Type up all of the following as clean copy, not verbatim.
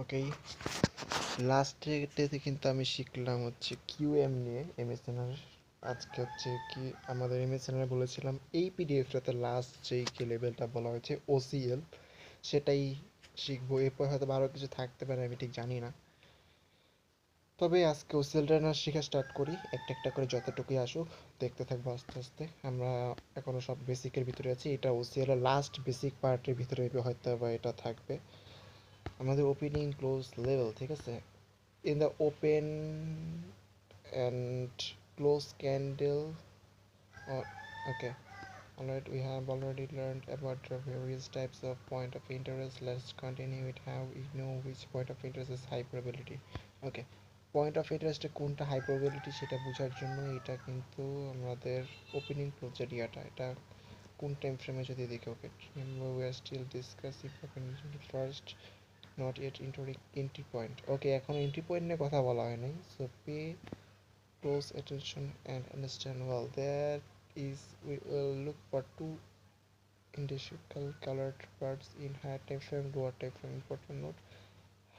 ওকে, last ডেতে কিন্তু আমি শিখলাম হচ্ছে কিউএম নিয়ে এমএসএনআর। আজকে হচ্ছে কি আমাদের এমএসএনআর বলেছিলাম এই পিডিএফটাতে লাস্ট যেই কি লেভেলটা বলা হয়েছে ওসিএল, সেটাই শিখবো। এরপর হয়তো আরও কিছু থাকতে পারে, আমি ঠিক জানি না। তবে আজকে ওসিএলটা না শেখা স্টার্ট করি, একটা একটা করে যতটুকুই আসুক দেখতে থাকবো আস্তে আস্তে। আমরা এখনও সব বেসিকের ভিতরে আছি, এটা ওসিএলের লাস্ট বেসিক পার্টের ভিতরে হয়তো বা এটা থাকবে। আমাদের ওপেনিং ক্লোজ লেভেল, ঠিক আছে? In the open and close candle, or okay, alright, we have already learned about the various types of point of interest. Let's continue with how we know which point of interest is high probability. Okay, point of ইন্টারেস্টে কোনটা high probability সেটা বোঝার জন্য এটা কিন্তু আমাদের opening close এরিয়াটা, এটা কোন টাইম ফ্রেমে যদি দেখি। Okay, remember we are still discussing first, not yet entry point. Okay, এখন এন্ট্রি পয়েন্ট নিয়ে কথা বলা হয় নাই, so pay close attention and understand well. That is we will look for two identical coloured birds in higher time frame, lower time frame. Important note,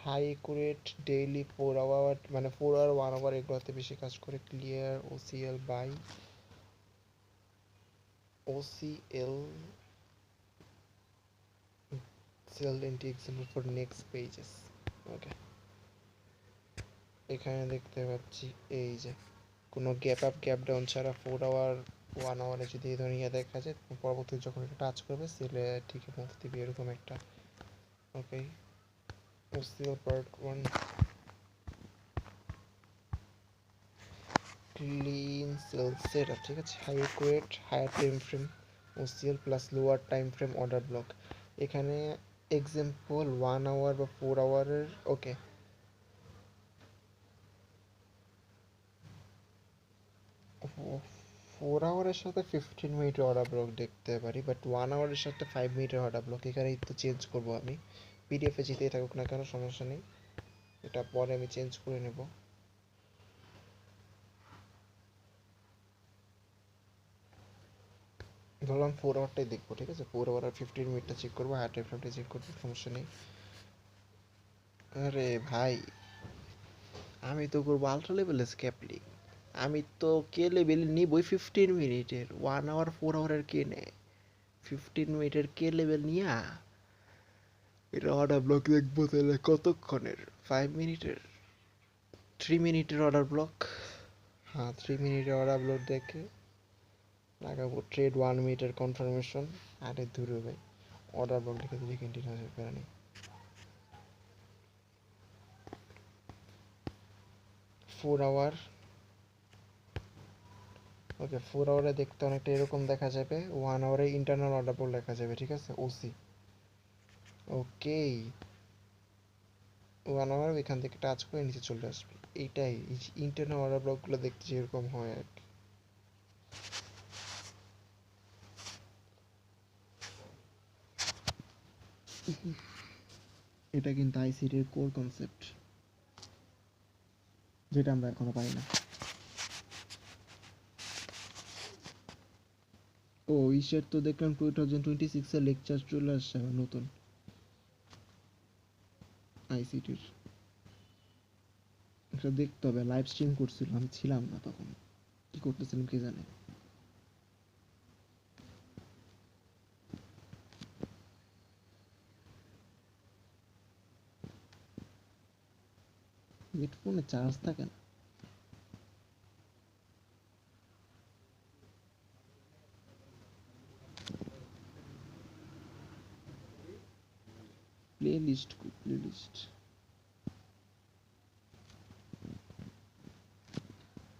high accurate daily 4 hour, মানে 4 hour 1 hour এগুলোতে বেশি কাজ করে। Clear OCL by OCL sell ENT example for next pages. Okay, এখানে দেখতে পাচ্ছি এই যে কোনো গ্যাপ আপ গ্যাপ ডাউন ছাড়া 4 আওয়ার 1 আওয়ারে যদি এই ধরনের ইয়ে দেখা যায়, পরবর্তীতে যখন এটা টাচ করবে সেলে ঠিক মুভ দিবে, এরকম একটা। Okay, OCL part 1, clean sell set up, ঠিক আছে? High accurate higher time frame OCL plus lower time frame order block. এখানে এক্সাম্পল 1 আওয়ার বা 4 আওয়ারের। ওকে, 4 আওয়ারের সাথে 15 মিনিটের অর্ডার ব্লক দেখতে পারি, বাট 1 আওয়ারের সাথে 5 মিনিটের অর্ডার ব্লক এখানেই তো চেঞ্জ করবো আমি। পিডিএফে যেতেই থাকুক না কেন, সমস্যা নেই, এটা পরে আমি চেঞ্জ করে নেব। ধরলাম 4 আওয়ারটাই দেখবো, ঠিক আছে? 4 আওয়ার আর 15 মিনিটটা চেক করবো, হায়ার টাইম ফ্রেমটা চেক করবো, সমস্যা নেই। আরে ভাই, আমি তো করবো আলট্রা লেভেল স্ক্যাপলিং। আমি তো কে লেভেল নিবই 15 মিনিটের, 1 আওয়ার 4 আওয়ারের কে নেয়? 15 মিনিটের কে লেভেল নিয়া এটা অর্ডার ব্লক দেখবো তাহলে কতক্ষণের? 5 মিনিটের, 3 মিনিটের অর্ডার ব্লক। হ্যাঁ, 3 মিনিটের অর্ডার ব্লক দেখে লাগাবো ট্রেড 1 মিনিটের কনফার্মেশন। আরে দূরে ভাই, অর্ডার ব্লক দেখে দিলে কন্টিনিউ হয়ে পারে নি। 4 আওয়ার, ওকে, 4 আওয়ারে দেখতে অনেকটা এরকম দেখা যাবে। 1 আওয়ারে ইন্টারনাল অর্ডার ব্লক দেখা যাবে, ঠিক আছে? ওসি। ওকে, 1 আওয়ার এখান থেকে টাচ করে নিচে চলে আসবে, এইটাই ইন্টারনাল অর্ডার ব্লকগুলো দেখতে যেরকম হয় আর কি। এটা কিন্তু আইসিটির কোর কনসেপ্ট, যেটা আমরা এখনো পাই না। ও ইসের তো দেখলাম 2026-এর লেকচার চলে আসছে নতুন আইসিটির। এটা দেখতে হবে, লাইভ স্ট্রিম করছিল, আমি ছিলাম না তখন, কি করতেছিলাম কে জানে। হেডফোনে চার্জ থাকে না। প্লে লিস্ট, প্লে লিস্ট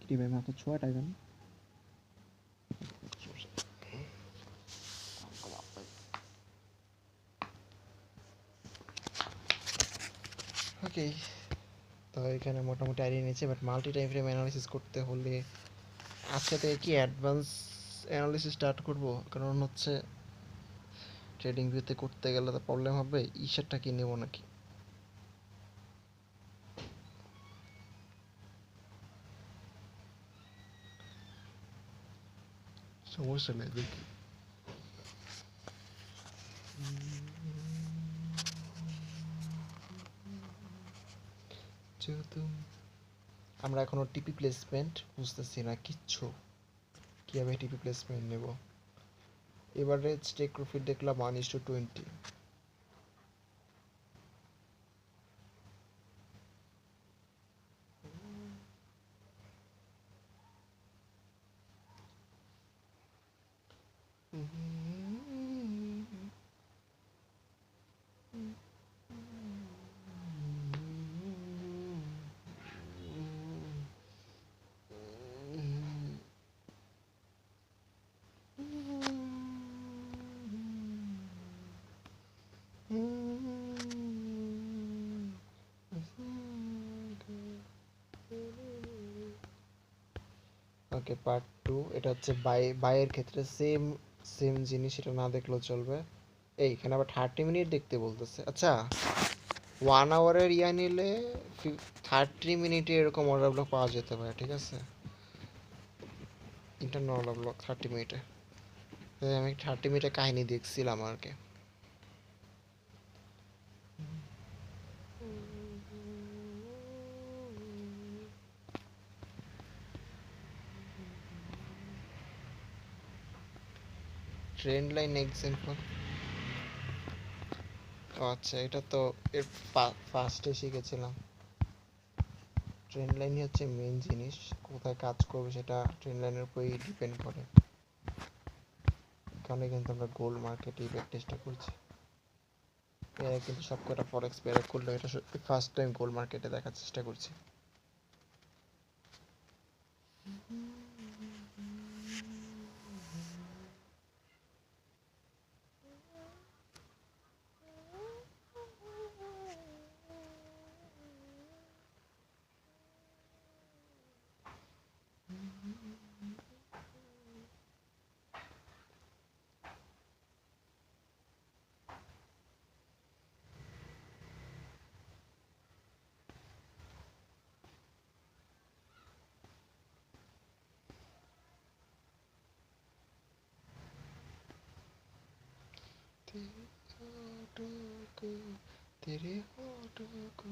কি ভাই, মাত্র 6 টাকা না? ওকে, তো এখানে মোটামুটি আইডিয়া নিয়েছে, but multi time frame analysis করতে হলে আজকে থেকে কি অ্যাডভান্স অ্যানালিসিস স্টার্ট করব, কারণ হচ্ছে ট্রেডিং ভিউতে করতে গেলে তো প্রবলেম হবে। ইসারটা কি নেব নাকি? সমস্যা নেই, দেখি। যেহেতু আমরা এখনো টিপি প্লেসমেন্ট বুঝতেছি না কিচ্ছু, কীভাবে টিপি প্লেসমেন্ট নেব। এবারে স্টেক প্রফিট দেখলাম 1:20। ওকে, পার্ট 2 এটা হচ্ছে বাইয়ের ক্ষেত্রে সেম সেম জিনিস, এটা না দেখলেও চলবে। এইখানে আবার 30 মিনিট দেখতে বলতেছে। আচ্ছা, 1 আওয়ারের ইয়া নিলে 30 মিনিটে এরকম অর্ডার ব্লক পাওয়া যেতে পারে, ঠিক আছে, ইন্টারনাল অর্ডার ব্লক 30 মিনিটে। আমি 30 মিনিটে কাহিনী দেখছিলাম আর কি। ট্রেন্ড লাইন এক্সাম্পল, আচ্ছা এটা তো এর ফার্স্টে শিখেছিলাম। ট্রেন্ড লাইনই হচ্ছে মেন জিনিস, কোথায় কাজ করবে সেটা ট্রেন্ড লাইনের উপরেই ডিপেন্ড করে। এখানে কিন্তু আমরা গোল্ড মার্কেটে চেষ্টা করছি, এরা কিন্তু সব কটা ফরেক্স পেয়ার করলো, এটা ফার্স্ট টাইম গোল্ড মার্কেটে দেখার চেষ্টা করছি। तेरे होठों को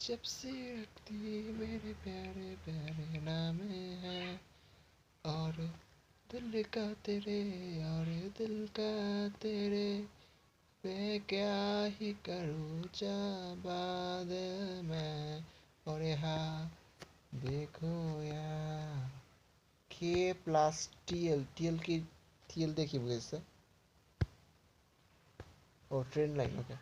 जब से रखती मेरे प्यारे प्यारे नाम है, और दिल का तेरे, और दिल का तेरे, मैं क्या ही करूँ जा बाद में, और यहाँ देखो यार, के প্লাস টিএল, টিএল কি, টিএল দিয়ে কি বুঝেছে? ও ট্রেন্ড লাইন, ওকে।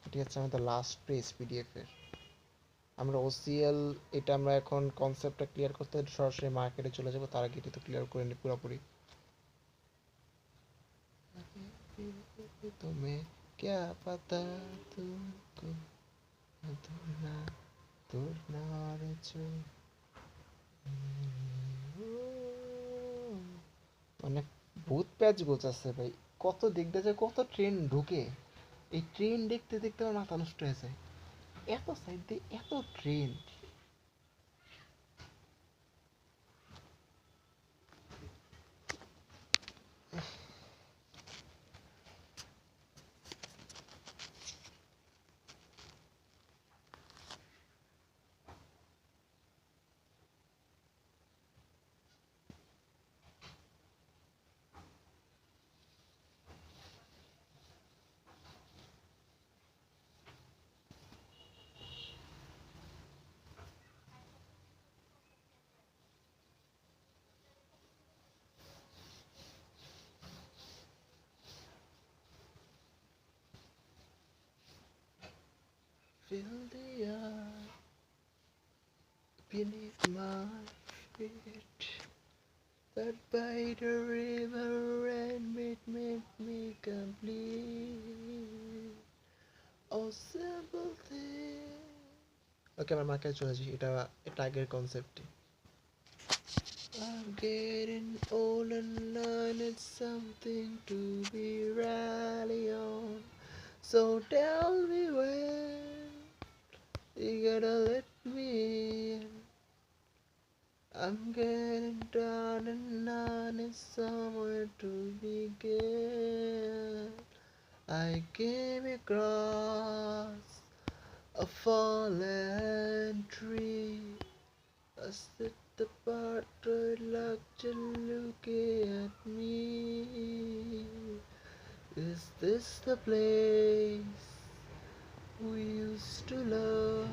এটি হচ্ছে আমাদের লাস্ট পেজ পিডিএফ এর। আমরা ওসিএল, এটা আমরা এখন কনসেপ্টটা ক্লিয়ার করতে সরাসরি মার্কেটে চলে যাব, তার আগে এটি তো ক্লিয়ার করে নিই পুরোপুরি। तुम्हें क्या पता तुमको दूरना दूरना और जो, মানে ভূত প্যাচ গোছাচ্ছে ভাই, কত দিক দিয়ে কত ট্রেন ঢুকে, এই ট্রেন দেখতে দেখতে আমার মাথা নষ্ট হয়ে যায়, এত সাইড দিয়ে এত train. Feel the air beneath my feet, that by the river and made me complete. Oh simple thing. ওকে, আমার মার্কেটে চলে যাই, এটা আগের কনসেপ্টে। I'm getting old and I need something to be rally on. So tell me when you gotta let me in. I'm getting down and I need somewhere to begin. I came across a fallen tree. I sit apart, reluctant, looking at me. Is this the place we used to love?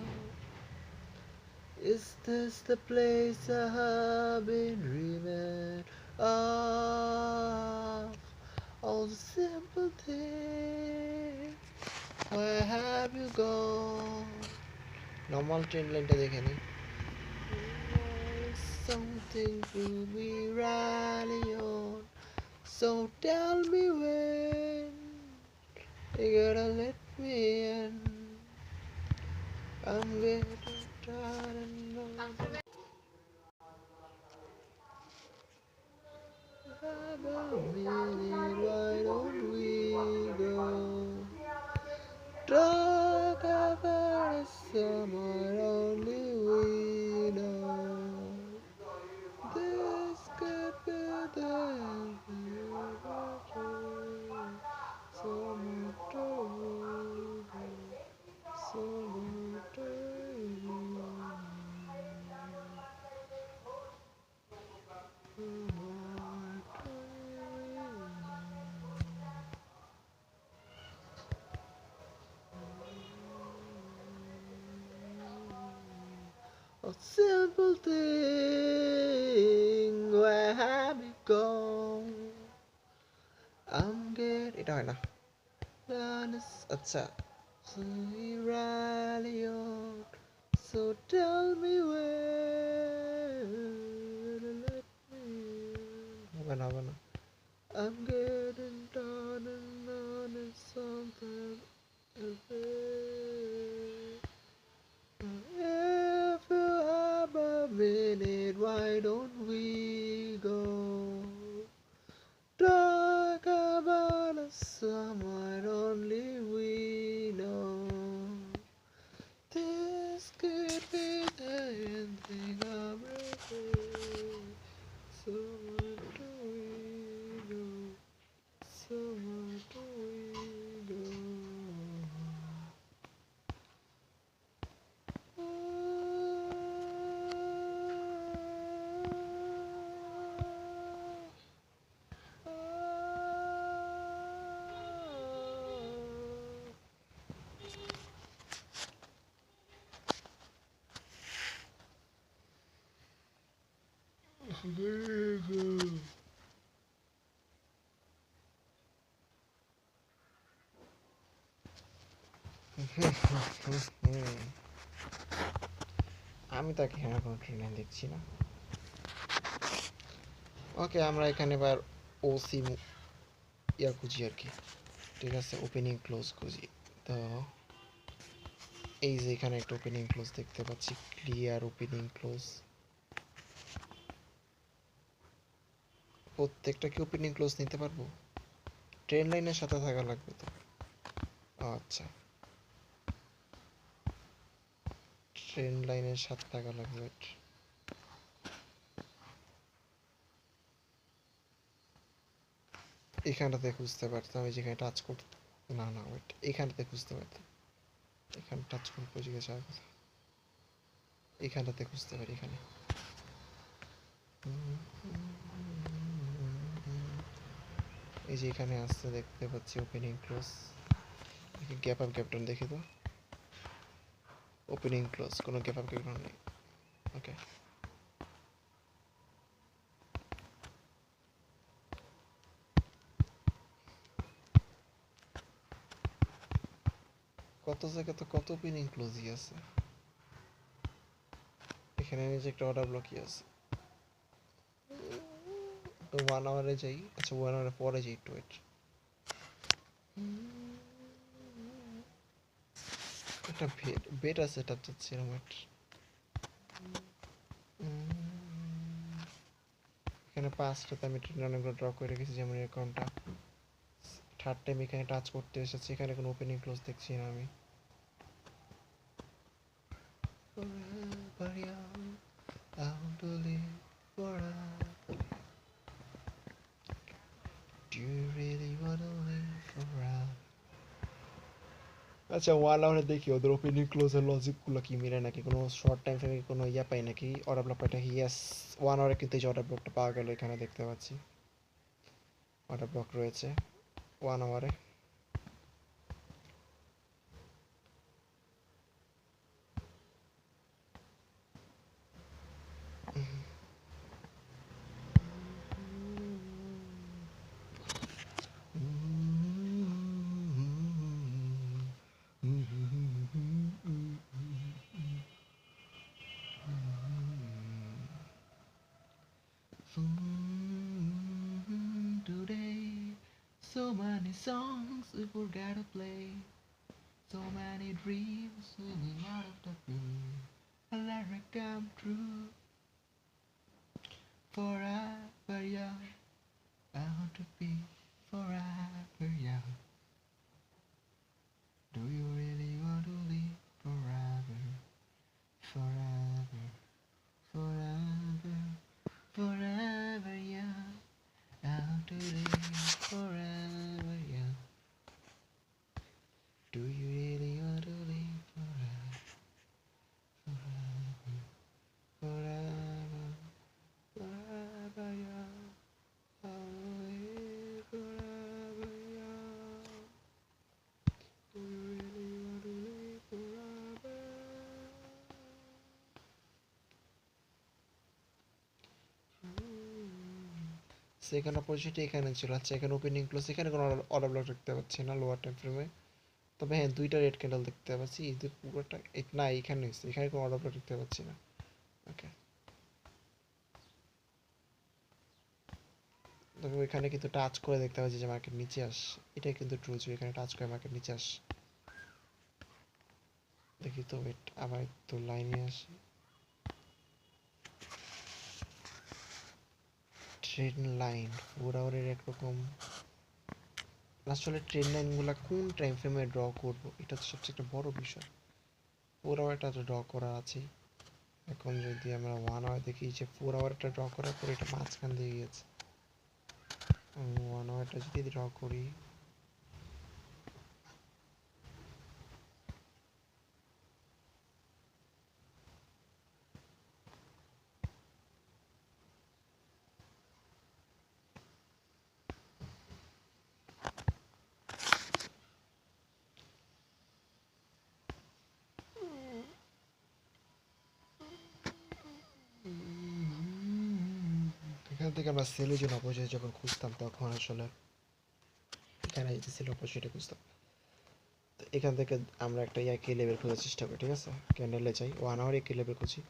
Is this the place I have been dreaming of? All the simple things. Where have you gone? Normal train line টা দেখে নি something to be rally on. So tell me when you're gonna let me in. I'm getting tired and lonely. Why don't we go talk about a summer only we know? This could be the end of summertime, a simple thing. Where have you gone? I'm getting এটা হয় না আচ্ছা so we rally on. So tell me when to let me in. হবে না I'm getting down and on and something if you have a minute, why don't we go talk about a summer only we know? This could be the ending of everything. So where do we go? So where do we go? আমি তাকে হ্যাঁ কোনো ট্রেনে দেখছি না ওকে আমরা এখানে এবার ওসি ইয়া খুঁজি আর কি ঠিক আছে ওপেনিং ক্লোজ খুঁজি তো এই যে এখানে একটা ওপেনিং ক্লোজ দেখতে পাচ্ছি ক্লিয়ার ওপেনিং ক্লোজ প্রত্যেকটা কি ওপেনিং ক্লোজ নিতে পারবো ট্রেন লাইনের সাথে থাকা লাগবে তো আচ্ছা ট্রেন লাইনের সাথে থাকা লাগবে এখানটাতে খুঁজতে পারতাম আমি যেখানে টাচ করতে না না ওয়েট এখানটাতে খুঁজতে পারতাম এখানে টাচ করবো জিজ্ঞাসা কথা এখানটাতে খুঁজতে পারি এখানে এই যে এখানে আসতে দেখতে পাচ্ছি opening close gap up gap down দেখি তো ওপেনিং ক্লোজ কোনো গ্যাপ আপ গ্যাপ ডাউন নেই ওকে কত জায়গা তো কত ওপেনিং ক্লোজই আছে এখানে নিচে একটা অর্ডার ব্লকই আছে তো 1 আওয়ারে যাই আচ্ছা 1 আওয়ারে পরে যাই একটু ওয়েট একটা বেট আছে এটা যাচ্ছে এরকম এখানে 5টাতে আমি ট্রেন অনেকগুলো ড্র করে রেখেছি যেমন এরকমটা থার্ড টাইম এখানে টাচ করতে এসেছি এখানে কোনো ওপেনিং ক্লোজ দেখছি না আমি Do you really wanna live forever? আচ্ছা 1 আওয়ারে দেখি ওদের ওপেনিং ক্লোজের লজিকগুলো কি মিলে নাকি, কোনো শর্ট টাইম ফ্রেমে কোনো পাই নাকি অর্ডার ব্লক পাই নাকি। ইয়েস, 1 আওয়ারে কিন্তু এই যে অর্ডার ব্লকটা পাওয়া গেল, এখানে দেখতে পাচ্ছি অর্ডার ব্লক রয়েছে 1 আওয়ারে। Today, so many songs we forgot to play, so many dreams singing out of the blue. Let it come true, forever young. I want to be forever young. Do you really want to live forever, forever, forever, forever young? I want to live forever young. Do you really want to live forever, forever, forever, forever young? I wanna live forever young. Do you really want to live forever? Second opportunity এখানে ছিল। আচ্ছা এখানে opening close, এখানে কোনো order block দেখতে পাচ্ছি না lower time ফ্রেমে। তবে হ্যাঁ দুইটা রেড ক্যান্ডেল দেখতে পাচ্ছি, এই যে পুরোটা না এখানে হয়েছে, এখানে কোনো অর্ডার ব্লক দেখতে পাচ্ছি না। ওকে, তবে ওইখানে কিন্তু টাচ করে দেখতে পাচ্ছি যে মার্কেট নিচে আস, এটাই কিন্তু ট্রু যে এখানে টাচ করে মার্কেট নিচে আস। দেখি তো ওয়েট, আবার একটু লাইনে আসি। ট্রেন লাইন 4 আওয়ারের একরকম, আসলে ট্রেন লাইনগুলো কোন টাইম ফ্রেমে ড্র করবো এটা তো সবচেয়ে একটা বড় বিষয়। 4 আওয়ারটা তো ড্র করা আছে। এখন যদি আমরা 1 আওয়ার দেখি, যে 4 আওয়ারটা ড্র করার পর এটা মাঝখান দিয়ে গিয়েছে, 1 আওয়ারটা যদি ড্র করি, এখান থেকে আমরা সেলের জন্য অপরচুনিটি যখন খুঁজতাম তখন আসলে এখানে এই যে সেল অপরচুনিটি খুঁজতাম, তো এখান থেকে আমরা একটা কে লেভেল খোঁজার চেষ্টা করি, ঠিক আছে ক্যান্ডেলে যাই 1 আওয়ার কে লেভেল খুঁজি,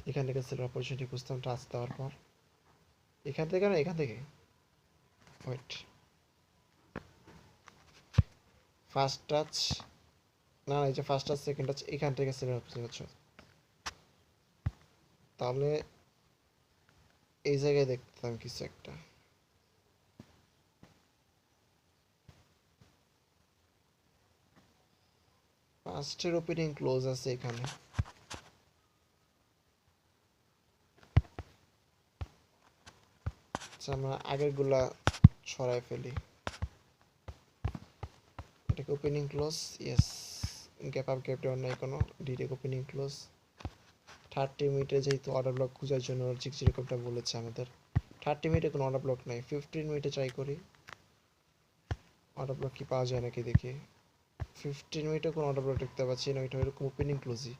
এখান থেকে সেল অপরচুনিটি খুঁজতাম টাচ দেওয়ার পর, এখান থেকে না এখান থেকে ওয়েট ফার্স্ট টাচ, না না এই যে ফার্স্ট টাচ সেকেন্ড টাচ এখান থেকে সেল অপরচুনিটি হচ্ছে, তাহলে এই জায়গায় দেখতাম কিছু একটা। ফার্স্টের ওপেনিং ক্লোজ আছে এখানে, আচ্ছা আমরা আগের গুলা ছড়াই ফেলি, এটাকে opening close, yes gap up gap down নাই কোনো, ডিরেক্ট ওপেনিং ক্লোজ। 30 মিনিটে যেহেতু অর্ডার ব্লক খোঁজার জন্য ঠিক যেরকমটা বলেছে আমাদের, 30 মিনিটে কোনো অর্ডার ব্লক নাই, 15 মিনিটে ট্রাই করি অর্ডার ব্লক কি পাওয়া যায় নাকি দেখি। 15 মিনিটে কোনো অর্ডার ব্লক দেখতে পাচ্ছি না, এটা এরকম ওপেনিং ক্লোজই।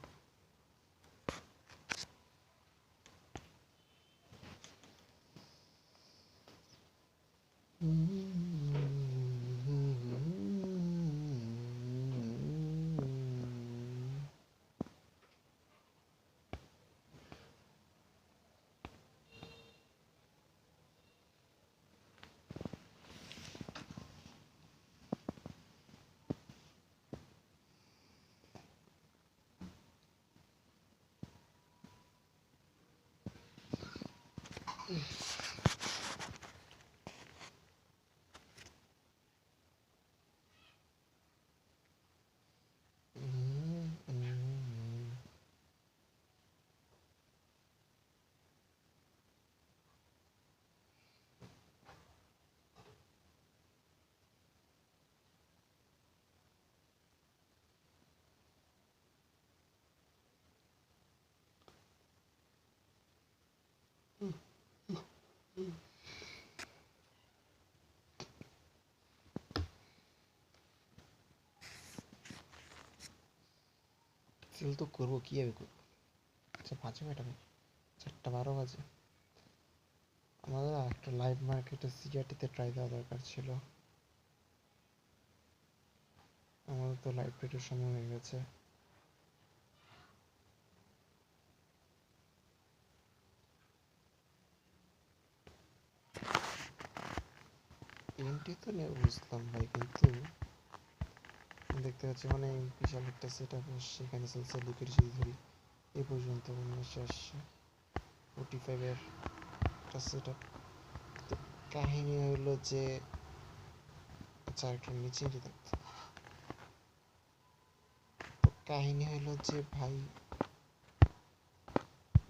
সেল তো করবো, কি আমি করবো? আচ্ছা বাজে কয়টা ভাই? 4:12 বাজে। আমাদের একটা লাইভ মার্কেটে সিআরটিতে ট্রাই দেওয়া দরকার ছিল। আমাদের তো লাইভ ট্রেডের সময় হয়ে গেছে। এন্ট্রি তো নিয়ে বুঝলাম ভাই, কিন্তু দেখতে পাচ্ছি মানে বিশাল একটা সেট আপ আসছে, এখানে সেলসের লিকুইড যদি ধরি এ পর্যন্ত 19 আসছে 45-এর একটা সেট আপ। তো কাহিনী হলো যে, আচ্ছা একটু নিচে যেতে, তো কাহিনী হলো যে ভাই,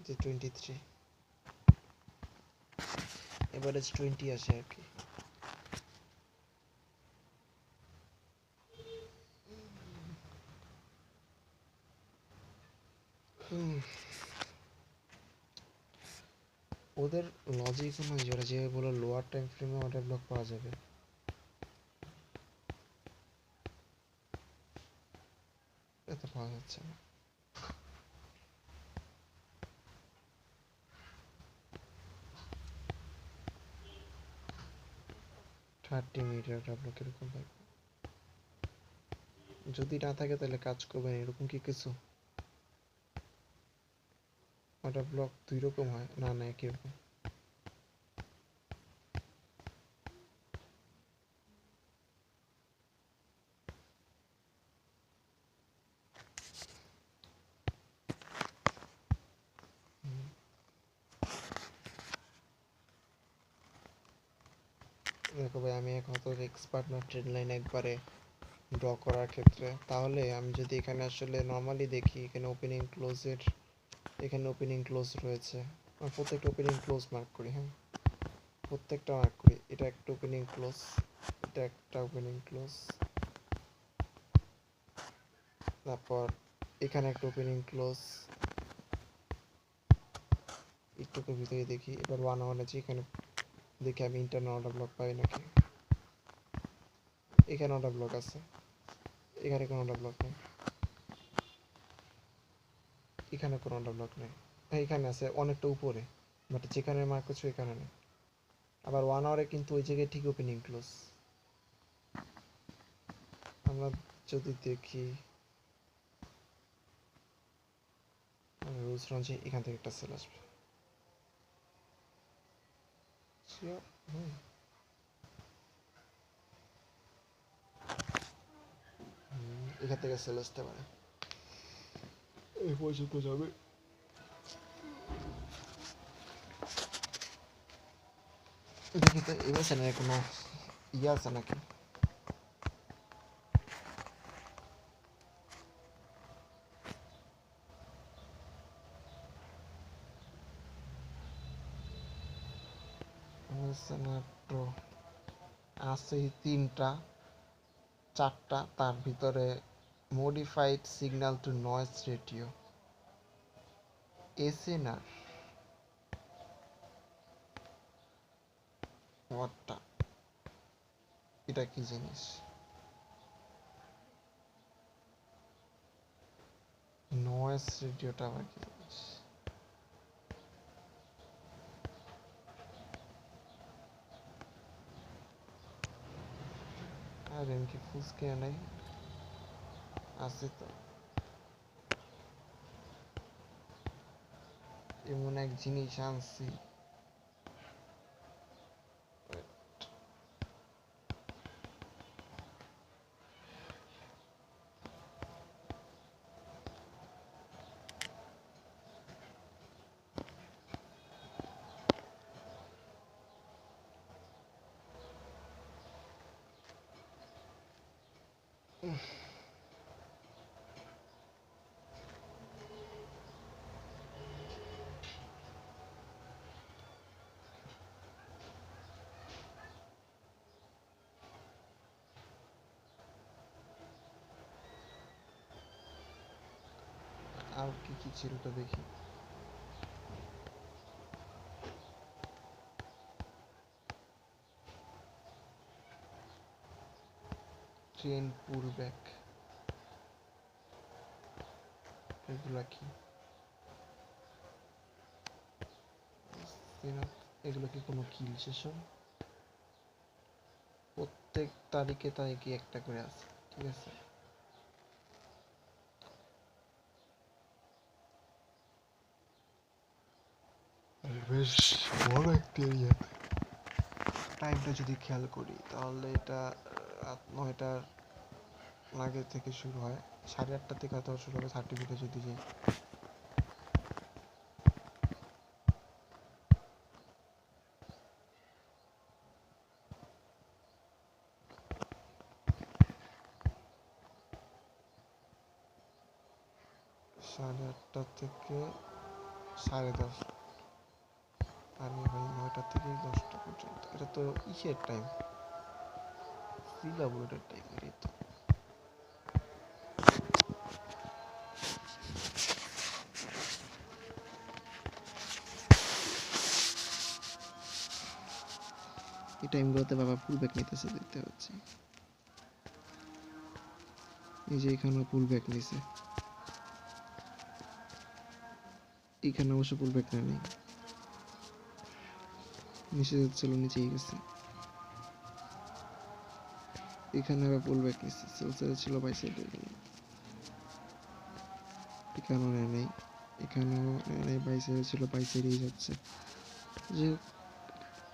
যে 23 এভারেজ 20 আসে আর কি। ওদের লজিক অনুযায়ী ওরা যে বলো লোয়ার টাইম ফ্রেমে অর্ডার ব্লক পাওয়া যাবে, এটা পাওয়া যাচ্ছে না। 30 মিনিটের অর্ডার ব্লক এরকম থাকবে, যদি না থাকে তাহলে কাজ করবে না, এরকম কি কিছু? অর্ডার ব্লক দুই রকম হয় না, না একই রকম? দেখো ভাই, আমি এখন তো এক্সপার্ট না ট্রেড লাইন একবারে ড্র করার ক্ষেত্রে। তাহলে আমি যদি এখানে আসলে নর্মালি দেখি, এখানে ওপেনিং ক্লোজের, এখানে ওপেনিং ক্লোজ রয়েছে, আমি প্রত্যেকটা ওপেনিং ক্লোজ মার্ক করি, হ্যাঁ প্রত্যেকটা মার্ক করি। এটা একটা ওপেনিং ক্লোজ, এটা একটা ওপেনিং ক্লোজ, তারপর এখানে একটা ওপেনিং ক্লোজ, একটুকু ভিতরে দেখি। এবার 1 আওয়ার আছে, এখানে দেখি আমি ইন্টারনাল অর্ডার ব্লক পাই নাকি। এখানে অর্ডার ব্লক আছে, এখানে কোনো অর্ডার ব্লক নেই, এখানে কোনো অর্ডার ব্লক নেই, এখানে আছে অনেকটা উপরে, বাট যেখানে মার্ক করছি এখানে নেই। আবার 1 আওয়ারে কিন্তু ওই জায়গায় ঠিক ওপেনিং ক্লোজ। আমরা যদি দেখি রুলস অনুযায়ী এখান থেকে একটা সেল আসবে, এখান থেকে সেল আসতে পারে, এই পর্যন্ত যাবে। দেখি তো এবার চ্যানেলে কোনো ইয়ে আছে নাকি। তো আছে 3টা 4টা, তার ভিতরে modified signal to noise ratio, SNR ওয়াটটা, এটা কি জিনিস? নয়েজ রেডিওটা আবার কি জিনিস? আর এম কি ফুল স্ক্রিন নাই? আছে তো, এমন এক জিনিস আনছি। আর কি কি ছিল তো দেখি। ট্রেন পুল ব্যাক, এগুলা কি এগুলো কি কোনো কিল সেশন? প্রত্যেক তারিখে তারিখে একটা করে আছে, ঠিক আছে। বেশ বড় একটা এরিয়া। টাইমটা যদি খেয়াল করি তাহলে এটা রাত 9টার আগে থেকে শুরু হয়, 8:30 থেকে হয়তো শুরু হবে সার্টিফিকেট যদি যাই। সাড়ে আটটা থেকে 10:30, আরে ভাই 9টা থেকে 10টা পর্যন্ত, এটা তো ইসের টাইম, সিলাবুলেটের টাইম এটাই তো। এই টাইমগুলোতে বাবা ফুল ব্যাক নিতেছে দেখতে পাচ্ছি, এই যে এখানেও ফুল ব্যাক নিছে, এখানে অবশ্য ফুল ব্যাক নেই, নিচে যাচ্ছিল নিচেই গেছে, এখানে আবার ফুল ব্যাক নিচ্ছে, সেলসারে ছিল বাই সাইডে গেল, এখানেও নেই, এখানেও নেই, বাই সাইডে ছিল বাই সাইডেই যাচ্ছে। যে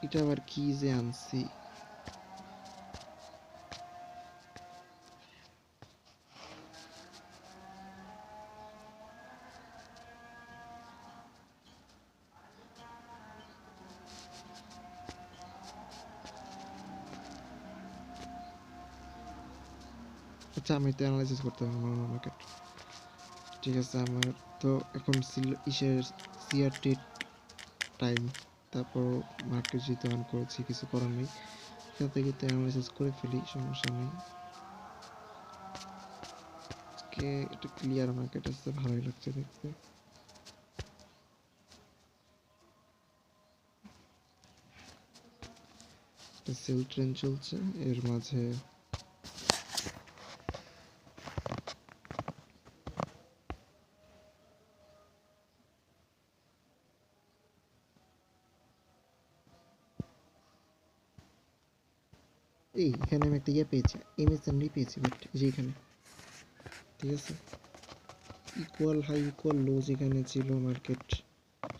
এটা আবার কি যে আনছি, আচ্ছা আমি তো অ্যানালাইসিস করতে হবে নর্মাল মার্কেট, ঠিক আছে। আমার তো এখন ইসের সিআরটি টাইম, তারপর মার্কেট যেহেতু অন করেছি কিছু করার নেই, এখান থেকে তো অ্যানালাইসিস করে ফেলি, সমস্যা নেই। আজকে একটা ক্লিয়ার মার্কেট আছে, ভালোই লাগছে দেখতে। একটা সেল ট্রেন চলছে, এর মাঝে এখানে আমি একটা ইয়ে পেয়েছি, এমএসএমডি পেয়েছি, বাট যে এখানে ঠিক আছে, ইকুয়াল হাই ইকুয়াল লো যেখানে ছিল মার্কেট,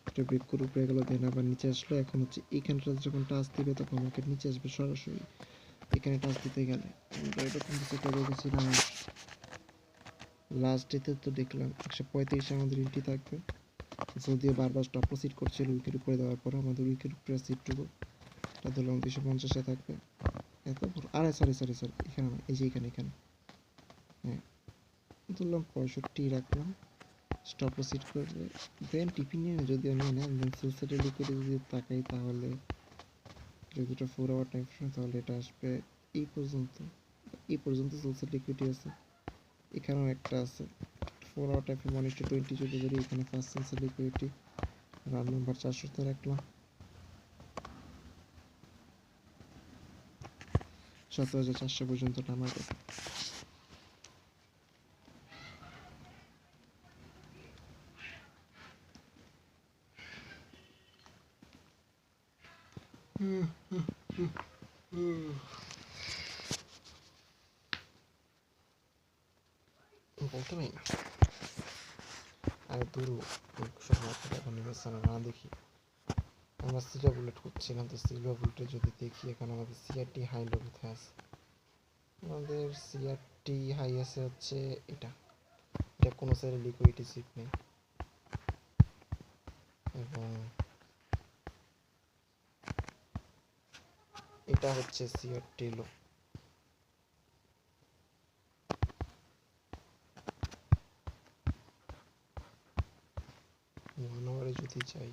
এটা ব্রেক করে উপরে গেল, দেন আবার নিচে আসলো। এখন হচ্ছে এখানটা যখন টাচ দিবে তখন মার্কেট নিচে আসবে সরাসরি, এখানে টাচ দিতে গেলে আমরা এরকম কিছু একটা দেখেছিলাম। লাস্ট ডেতে তো দেখলাম 135 আমাদের এন্ট্রি থাকবে, যদিও বারবার স্টপ প্রসিড করছিল উইকেট উপরে দেওয়ার পর, আমাদের উইকেট উপরে সিটটুকু এটা ধরলাম 250-এ থাকবে, এত বড়, আরে সরি সরি সরি, এখানে না, এই যে এখানে এখানে, হ্যাঁ ধরলাম 65 রাখলাম, স্টপ প্রসিড করবে, দেন টিপি নিয়ে যদি আমি না দেন সেলসেটের লিকুইডে যদি তাকাই তাহলে যদি এটা 4 আওয়ার টাইম ফ্রেম, তাহলে এটা আসবে এই পর্যন্ত, এই পর্যন্ত সেলসেট লিকুইডি আছে, এখানেও একটা আছে 4 আওয়ার টাইম ফ্রেম 1:20 যদি ধরি, এখানে ফার্স্ট সেলসেট লিকুইডিটি রান নাম্বার 400 রাখলাম, 17,400 পর্যন্ত নামার কথা। বলতে পারি না, আরে দূর সব মাথাটা এখন নির্বাচন না দেখি, আমরা সিলভার বুলেট করছিলাম, তো সিলভার বুলেটে যদি দেখি এখন আমাদের সিআরটি হাই লো কোথায় আছে, আমাদের সিআরটি হাই আছে হচ্ছে এটা, এটা কোনো সাইডে লিকুইডিটি সিট নেই, এবং এটা হচ্ছে সিআরটি লো। 1 আওয়ারে যদি যাই,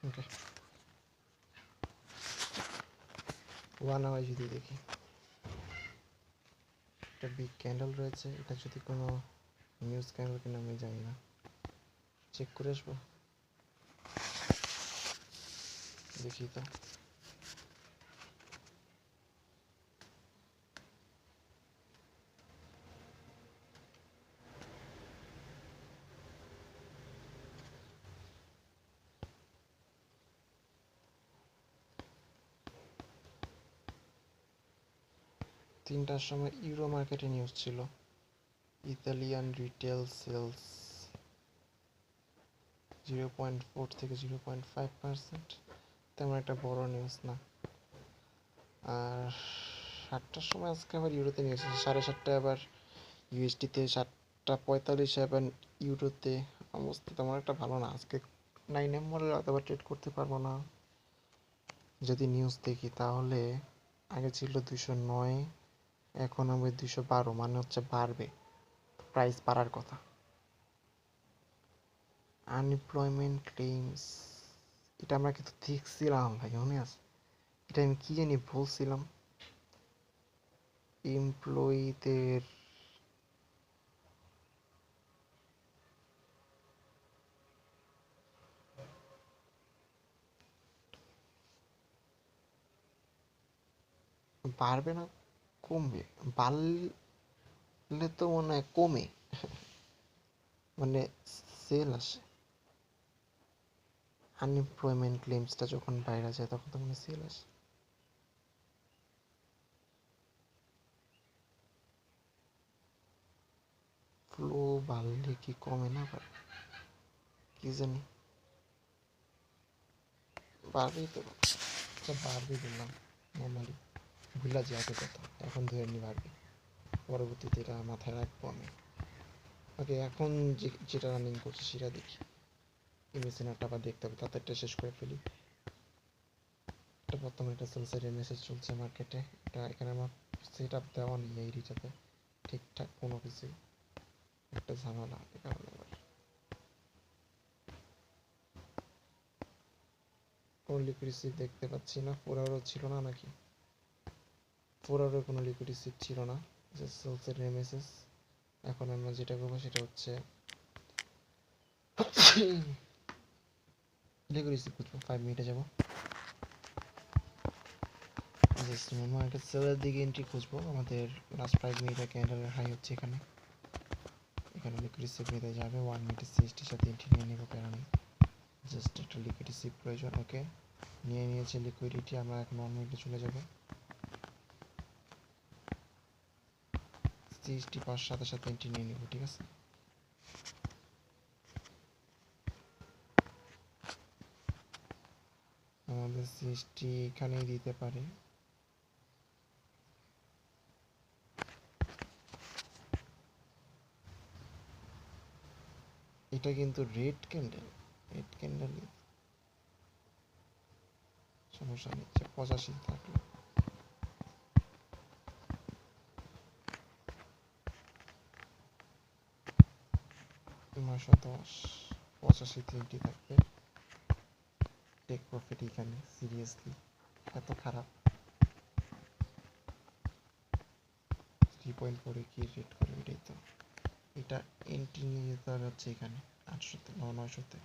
ওকে, 1 আওয়ার যদি দেখি একটা বিগ ক্যান্ডেল রয়েছে, এটা যদি কোনো নিউজ ক্যান্ডেল কিনা আমি জানি না, চেক করে আসবো, দেখি তো। তিনটার সময় ইউরো মার্কেটে নিউজ ছিল, ইতালিয়ান রিটেল সেলস 0.4 থেকে 0.5%, তেমন একটা বড় নিউজ না। আর 7টার সময় আজকে আবার ইউরোতে নিউজ আছে, 7:30টায় আবার ইউএসডিতে, 7:45 আবার ইউরোতে। অবস্থা তেমন একটা ভালো না আজকে। 9M মলে আবার ট্রেড করতে পারবো না। যদি নিউজ দেখি তাহলে আগে ছিল 209, এখন হবে 212, মানে হচ্ছে বাড়বে, প্রাইস বাড়ার কথা। আনএমপ্লয়মেন্ট ক্লেইমস, এটা আমরা কিন্তু দেখছিলাম ভাই, মনে আছে? এটা আমি কি জানি বলছিলাম, এমপ্লয়ীদের বাড়বে না কমবে, বাড়লে তো মনে হয় কমে, মানে সেল আসে। আনএমপ্লয়মেন্ট ক্লেমসটা যখন বাইরে যায় তখন তো মানে সেল আসে। ফ্লো বাড়লে কি কমে না, আবার কি জানি, বাড়বেই তো। আচ্ছা বাড়বেই বললাম, নর্মালি ভুলা যায় আগে কথা, এখন ধরে নি বাড়বে, পরবর্তীতে এটা মাথায় রাখবো আমি। ওকে, এখন যেটা রানিং করছে সেটা দেখি, ইমেসিনারটা আবার দেখতে হবে, তাড়াতাড়িটা শেষ করে ফেলি। এটা বর্তমানে একটা সেলসের মেসেজ চলছে মার্কেটে, এটা এখানে আমার সেট আপ দেওয়া নেই এই রিটাতে ঠিকঠাক কোনো কিছুই, একটা ঝামেলা এই কারণে। আবার কোনো লিকুইড রিসিভ দেখতে পাচ্ছি না, 4 আওয়ারও ছিল না নাকি, 4 আওয়ারের কোনো লিকুইড রিসিভ ছিল না, যে সেলসের মেসেজ। এখন আমরা যেটা করবো সেটা হচ্ছে লিকুইড রিসিভ করবো, 5 মিনিটে যাবো, জাস্ট মার্কেট সেলের দিকে এন্ট্রি খুঁজবো। আমাদের লাস্ট 5 মিনিটের ক্যান্ডেলের হাই হচ্ছে এখানে, এখানে লিকুইড রিসিভ নিতে যাবে, 1 মিনিটের সিএসটির সাথে এন্ট্রি নিয়ে নেবো, প্যারা নেই, জাস্ট একটা লিকুইড রিসিভ প্রয়োজন। ওকে, নিয়ে নিয়েছে লিকুইডিটি, আমরা এখন 1 মিনিটে চলে যাবো, সিএসটি পাওয়ার সাথে সাথে এন্ট্রি নিয়ে নেবো, ঠিক আছে? আমাদের সিএসটি এখানেই দিতে পারে, এটা কিন্তু রেড ক্যান্ডেল, রেড ক্যান্ডেল সমস্যা নেই, 85 থাকলো, 910, 85 এন্ট্রি থাকবে, টেক প্রফিট এখানে। সিরিয়াসলি এত খারাপ? 3.4 কি রেট করে, এটাই তো, এটা এন্ট্রি নিয়ে যেতে হবে হচ্ছে এখানে 800তে, 900তে,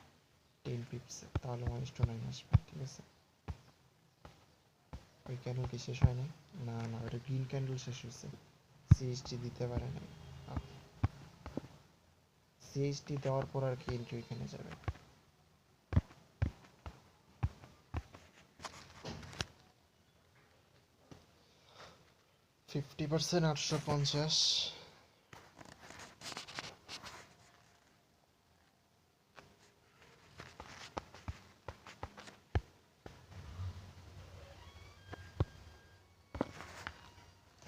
10 পিপসে, তাহলে 1:9 আসবে, ঠিক আছে? ওই ক্যান্ডেল কি শেষ হয় নাই? না না, ওটা গ্রিন ক্যান্ডেল শেষ হয়েছে, সিএসটি দিতে পারে নাই। সিএসটি দেওয়ার পর আর কি এন্ট্রি এখানে যাবে। 50%, 850,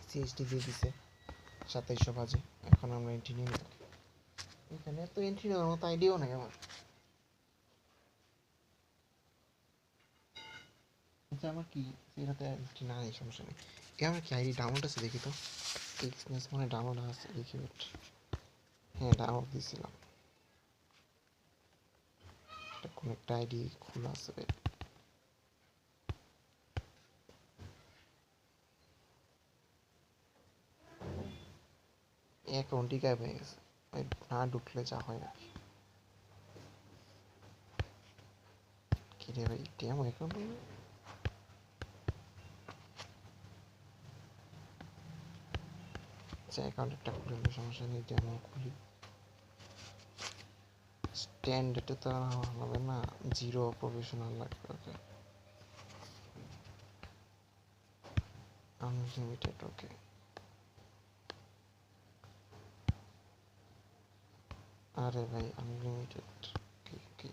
সিএসটি দিয়ে দিছে 2700 বাজে, এখন আমরা এন্ট্রি নিয়ে নেব। এখানে তো এন্ট্রি নেওয়ার মতো আইডিয়াও নাই আমার। আচ্ছা আমার কি এটাতে এন্ট্রি না নেই, সমস্যা নেই। আমার কি আইডি ডাউনলোড আছে দেখি তো, এক্সনেস মানে ডাউনলোড আছে দেখি, ওয়েট, হ্যাঁ ডাউনলোড দিয়েছিলাম, এটা কোন একটা আইডি খোলা আছে, অ্যাকাউন্টই গায়েব হয়ে গেছে, না ঢুকলে যা হয় না। কি রে ভাই, ড্যাম অ্যাকাউন্ট আচ্ছা, অ্যাকাউন্ট একটা খুলে নিলে সমস্যা নেই, ড্যামও খুলি। স্ট্যান্ডার্ডে তো আর হবে না, জিরো প্রফেশনাল লাগবে। ওকে, আনলিমিটেড। ওকে, আরে ভাই আনলিমিটেড কি?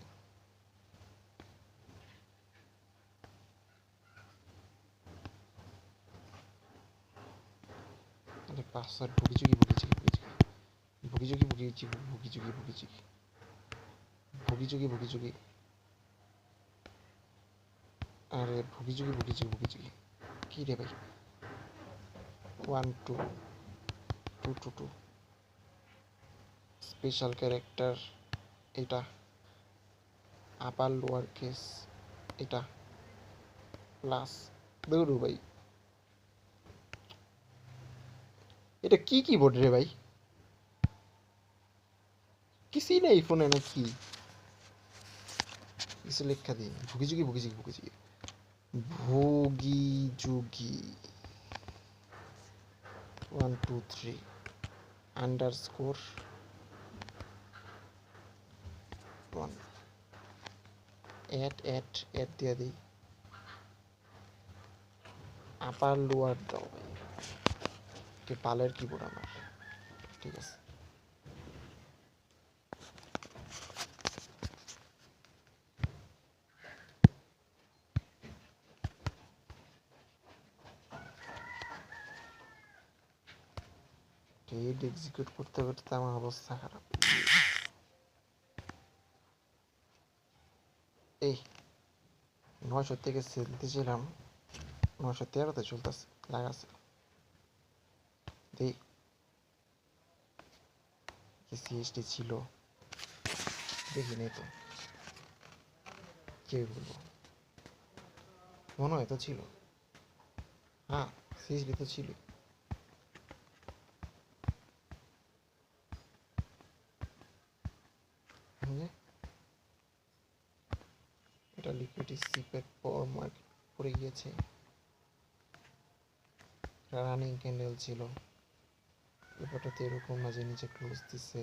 আরে পাসওয়ার্ড ভুগিচুগি ভুগিচুগি ভুগিচুগি ভুগিচুগি ভুগিচুগি ভুগিচুগি ভুগিচুগি ভুগিচুগি। আরে ভুগিচুগি ভুগিচুগি ভুগিচুগি কি রে ভাই? 1 2 2 2 2 স্পেশাল ক্যারেক্টার এটা, আপার লোয়ার কেস এটা, প্লাস দৌড়ু ভাই। এটা কি কিবোর্ড রে ভাই? কিছুই নেই ফোনে নাকি? কিছু লেখা দিই, ভুগিচুগি ভুগিচুগি ভুগিচুগি ভুগিচুগি 1 2 3 আন্ডারস্কোর 1 এড দিয়ে দিই, আপার লোয়ার দাও ভাই। পালের কিবোর্ড আমার, ঠিক আছে। রেড এক্সিকিউট করতে করতে আমার অবস্থা খারাপ। এই 900 থেকে সেল দিয়েছিলাম, 913-তে চলতেছে, লাগাছে। দেখ কি সিএসটি ছিল, দেখি নেই তো, কে বলবো, মনে হয় তো ছিল। হ্যাঁ, সিএসডি তো ছিল। এটা লিকুইডিটি সিপের পর মার্কেট পড়ে গিয়েছে। রানিং ক্যান্ডেল ছিল, ব্যাপারটাতে এরকম মাঝে নিচে ক্লোজ দিচ্ছে,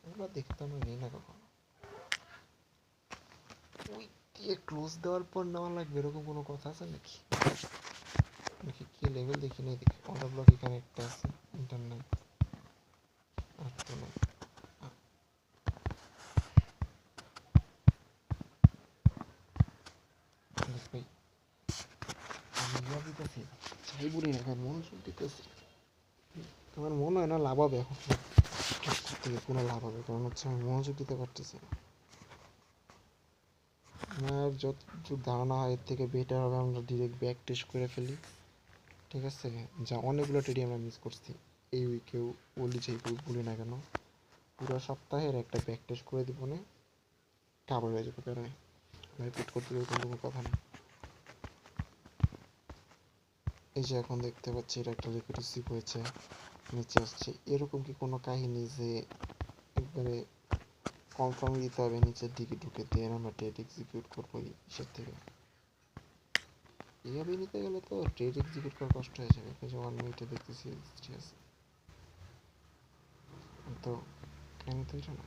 এগুলো দেখতে আমরা নিই না কখনো। ওই দিয়ে ক্লোজ দেওয়ার পর নেওয়া লাগবে এরকম কোনো কথা আছে নাকি? নাকি কি লেভেল দেখি নেই, দেখি অর্ডার ব্লক এখানে একটা আছে, ইন্টারনেট আর তো নাই। ভাই আমি ইয়া দিতেছি, চাই বলি না এখন মনোযোগ দিতেছি। তোমার মনে হয় না লাভ হবে এখন থেকে, কোনো লাভ হবে, কারণ হচ্ছে আমি মনোযোগ দিতে পারতেছি না। আমার যতটুকু ধারণা হয় এর থেকে বেটার হবে আমরা ডিরেক্ট ব্যাক টেস্ট করে ফেলি, ঠিক আছে? যা অনেকগুলো ট্রেডই আমরা মিস করছি এই উইকেও, বলি যে বলি না কেন, পুরো সপ্তাহের একটা ব্যাক টেস্ট করে দিব, না কাভার হয়ে যাবে, কারণ রিপিট করতে গেলে কোনো কথা নেই। এই যে এখন দেখতে পাচ্ছি এটা একটা লিকুইড রিসিভ হয়েছে, নিচে আসছে, এরকম কি কোনো কাহিনী যে একবারে কনফার্ম দিতে হবে নিচের দিকে ঢুকে দিয়ে আমরা ট্রেড এক্সিকিউট করবো ইসের থেকে? এইভাবে নিতে গেলে তো ট্রেড এক্সিকিউট করা কষ্ট হয়ে যাবে। এই যে 1 মিনিটে দেখতেছি, ঠিক আছে, তো কেন তো এটা না।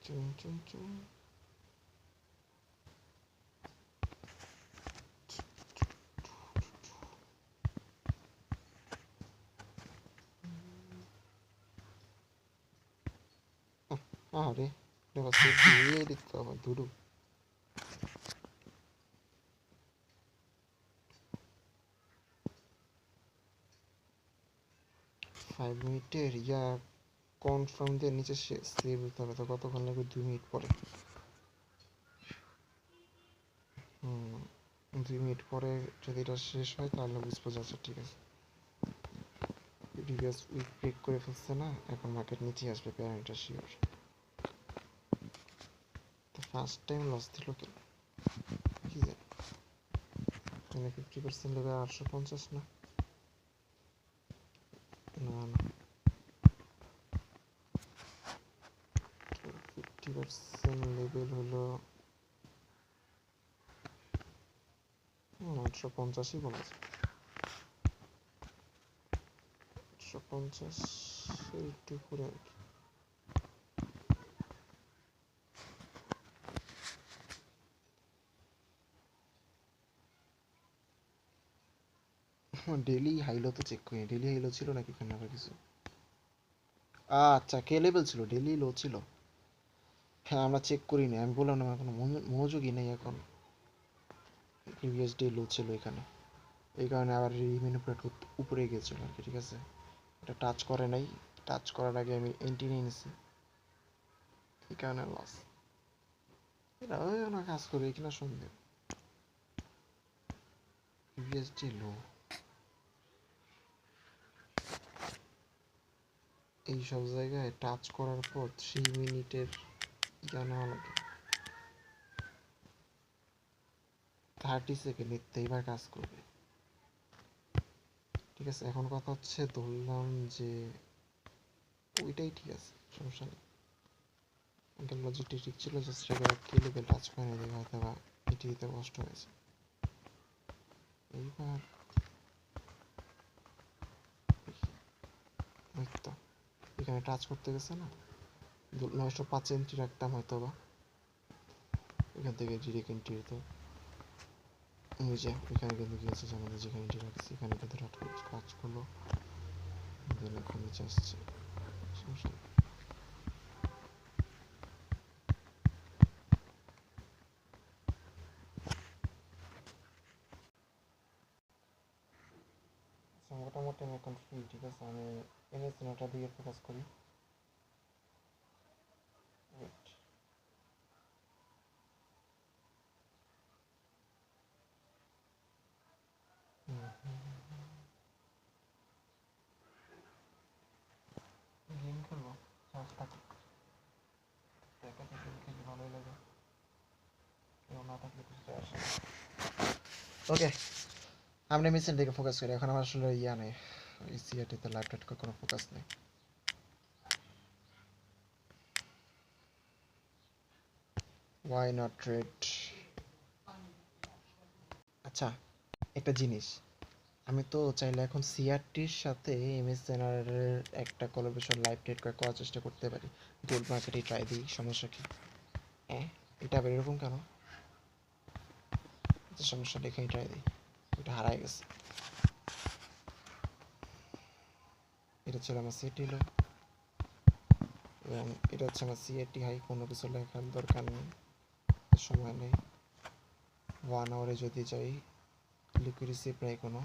চুন চুন চুন আরে দেখো সেট দিয়ে দিতে হবে দুটো। 5 মিনিটের ইয়া কনফার্ম দিয়ে নিচে সেভ দিতে হবে, তো কতক্ষণ লাগবে? 2 মিনিট পরে। 2 মিনিট পরে যদি এটা শেষ হয় তাহলে বুঝবো যে আচ্ছা ঠিক আছে, প্রিভিয়াস উইক ব্রেক করে ফেলছে না, এখন মার্কেট নিচে আসবে, প্যারামিটার শিওর। তো ফার্স্ট টাইম লস দিল কেন কি জানি এখানে 50% লেভেল 850 না না না 50% লেভেল হলো 850ই বলা যায় 850 একটু উপরে আর কি ডেলি হাইলো তো চেক করি ডেলি হাইলো ছিল নাকি এখানে আবার কিছু আচ্ছা কে লেভেল ছিল ডেলি লো ছিল হ্যাঁ আমরা চেক করিনি আমি বললাম না আমার কোনো মনোযোগই নেই এখন প্রিভিয়াস ডে লো ছিল এখানে এই কারণে আবার রিমেনু উপরে গেছিল আর কি ঠিক আছে এটা টাচ করে নাই টাচ করার আগে আমি এন্ট্রি নিয়ে নিছি এই কারণে লস এটা ওই না কাজ করে কিনা সন্দেহ প্রিভিয়াস ডে লো এই সব জায়গায় টাচ করার পর 3 মিনিটের ইয়া নেওয়া লাগে 30 সেকেন্ড এবার কাজ করবে ঠিক আছে এখন কথা হচ্ছে ধরলাম যে ওইটাই ঠিক আছে সমস্যা নেই আগের লজিকটি ঠিক ছিল জাস্ট এবার কি লেভেল টাচ করে নেই হয়তো বা এটি দিতে কষ্ট হয়েছে এইবার ওই তো এখানে টাচ করতে গেছে না 905 এন্ট্রি রাখতাম হয়তো বা এখান থেকে ডিরেক্ট এন্ট্রি হতো ওই যে ওইখানে কিন্তু গিয়েছে আমাদের যেখানে এন্ট্রি রাখছি এখানে কিন্তু কাজ করলো দেন এখন নিচে আসছে সমস্যা নেই মোটামুটি আমি এখন ফ্রি ঠিক আছে আমি এমএস নোটা দিয়ে ফোকাস করি ওয়েট গেম খেলবো চার্জ থাকে একা গেম খেলতে ভালোই লাগে কেউ না থাকলে কিছু আসে ওকে আমরা মিশন দিকে ফোকাস করি এখন আমার আসলে ইয়া নেই এই সিআরটিতে ল্যাপটপে কোনো ফোকাস নেই ওয়াই নট ট্রেড আচ্ছা একটা জিনিস আমি তো চাইলে এখন সিআরটির সাথে এমএস জেনারেলের একটা কোলাবোরেশন লাইভ ট্রেড করার চেষ্টা করতে পারি গোল্ড মার্কেটে ট্রাই দিই সমস্যা কি হ্যাঁ এটা আবার এরকম কেন সমস্যা এখানে ট্রাই দিই এটা হারাই গেছে এটা ছিল আমার সিটি লো এবং এটা হচ্ছে আমার সিআরটি হাই কোনো কিছু লেখার দরকার নেই সময় নেই 1 আওয়ারে যদি যাই লিকুইড রিসিভ নেই কোনো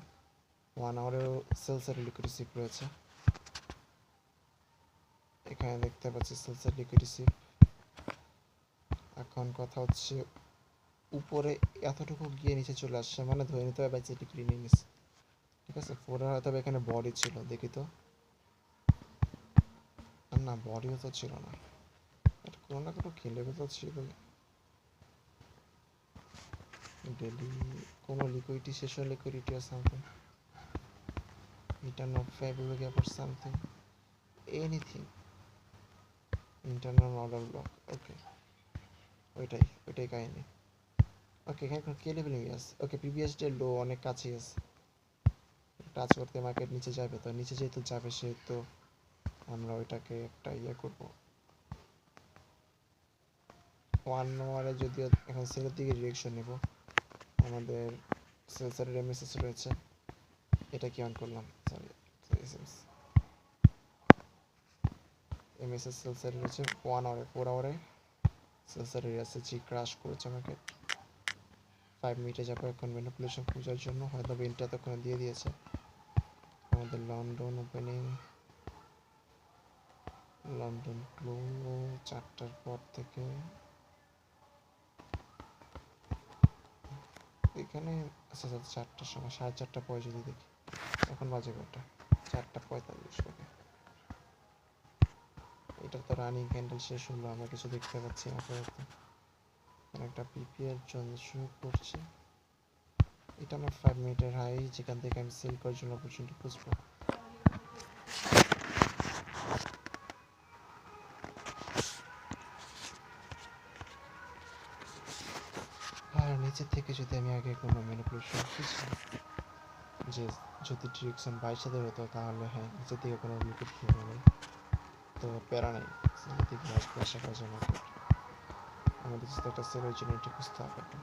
1 আওয়ারেও সেলসের লিকুইড রিসিভ রয়েছে এখানে দেখতে পাচ্ছি সেলসের লিকুইড রিসিভ এখন কথা হচ্ছে উপরে এতটুকু গিয়ে নিচে চলে আসছে মানে ধরে নিতে হবে বাইচে ডিগ্রি নিয়ে নিচ্ছে ঠিক আছে 4 হয়তো এখানে বডি ছিল দেখি তো না বডিও তো ছিল না এটা কোনো না কোনো খেলে তো ছিল ডেলি কোনো liquidity session liquidity or something return of February or something anything internal order block ওকে ওইটাই কাহিনী ওকে এখানে কোনো কে লেভেলিং আছে ওকে প্রিভিয়াস ডে লো অনেক কাছেই আছে টাচ করতে মার্কেট নিচে যাবে তো নিচে যেহেতু যাবে সেহেতু আমরা ওইটাকে একটা ইয়ে করবো 1 আওয়ারে যদিও এখন সেলের দিকে ডিরেকশন নেব আমাদের সেলসের এমএসএস রয়েছে এটা কি অন করলাম সরি এমএসএস সেলসের রয়েছে 1 আওয়ারে 4 আওয়ারে সেলসের এসএসজি ক্রাশ করেছে আমাকে 5 মিনিটে যাবো এখন ম্যানিপুলেশন খোঁজার জন্য হয়তো বেনটা তখন দিয়ে দিয়েছে আমাদের লন্ডন ওপেনিং লন্ডন ক্লোজ 4টার পর থেকে এখানে আচ্ছা 4টার সময় 4:30 পরে যদি দেখি এখন বাজে কটা 4:45 ওকে এটা তো রানিং ক্যান্ডেল শেষ হলো আমরা কিছু দেখতে পাচ্ছি আপাতত একটা পিপি এর জন্য শুরু করছি। এটা আমার 5 মিনিটের হাই, যেখান থেকে আমি সেল করার জন্য অপরচুনিটি খুঁজবো। আর নিচে থেকে যদি আমি আগে কোনো ম্যানিপুলেশন খুঁজি, যে যদি ডিরেকশন 22,000 হতো তাহলে হ্যাঁ নিচে থেকে কোনো লিকুইড কিনবো নেই, তো প্যারা নেই, দিকে আসবে আশা করা যায় মার্কেট। আমাদের সাথে একটা সেল অপরচুনিটি খুঁজতে হবে এখন।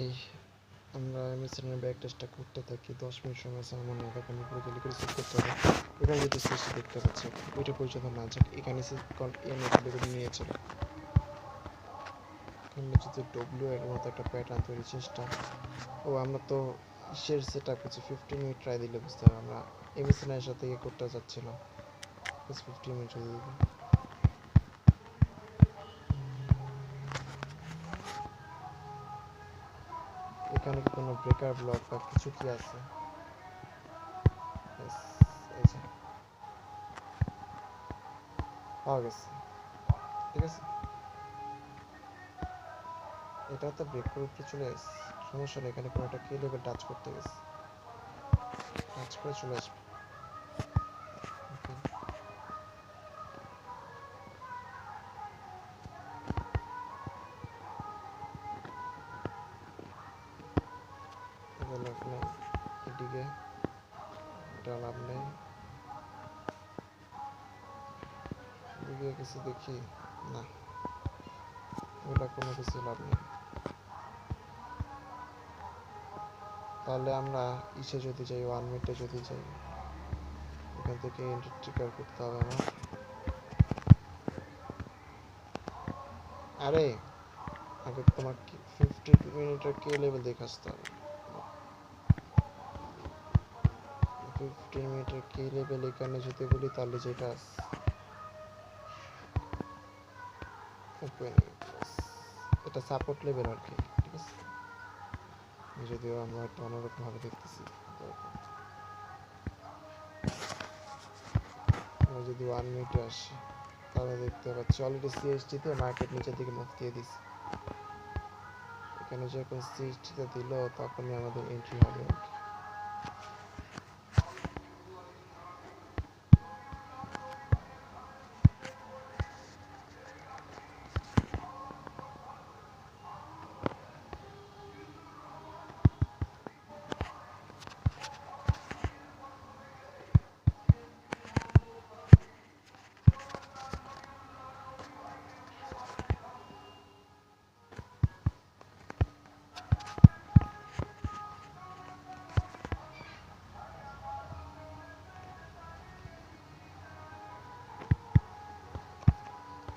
এই আমরা এমএসএনের ব্যাক টেস্টটা করতে থাকি। 10 মিনিট সময় আছে আমার মনে হয়, আমি পুরো ক্লিক করে সেভ করতে হবে। এখানে যেটা স্পেসে দেখতে পাচ্ছি ওইটা পর্যন্ত না যাক, এখানে সে এন বেগুনি নিয়েছে। এখানে যদি ডব্লিউ এর মতো একটা প্যাটার্ন তৈরির চেষ্টা, ও আমরা তো ইসের সেট আপ করছি, 15 মিনিট ট্রাই দিলে বুঝতে হবে। আমরা এমএসএনের সাথে ইয়ে করতে যাচ্ছিলাম, 15 মিনিট যদি দিই। এখানে কি কোনো ব্রেকার ব্লক বা কিছু কি আছে? এই যে পাওয়া গেছে, ঠিক আছে। এটা তো ব্রেক করে উপরে চলে গেছে, সমস্যা নেই। এখানে কোনো একটা কে লেভেল টাচ করতে গেছে। কাজ করে চলে আসবে। লাভ নেই, এদিকে এটা লাভ নেই, এদিকে কিছু দেখি না, ওটা কোনো কিছু লাভ নেই। তাহলে আমরা ইসে যদি যাই, 1 মিনিটে যদি যাই, এখান থেকে এন্ট্রি ট্রিগার করতে হবে আমার। আরে আগে তোমার 50 মিনিটের কে লেভেল দেখে আসতে হবে। 15 মিনিটের কে লেভেল এখানে যদি বলি তাহলে যেটা ওপেন, এটা সাপোর্ট লেভেল আর কি, ঠিক আছে। যদিও আমরা একটা অন্যরকম ভাবে দেখতেছি। আমরা যদি 1 মিনিটে আসি তাহলে দেখতে পাচ্ছি অলরেডি সিএসটিতে মার্কেট নিচের দিকে মুভ দিয়ে দিচ্ছে। এখানে যখন সিএসটিতে দিল তখনই আমাদের এন্ট্রি হবে আর কি।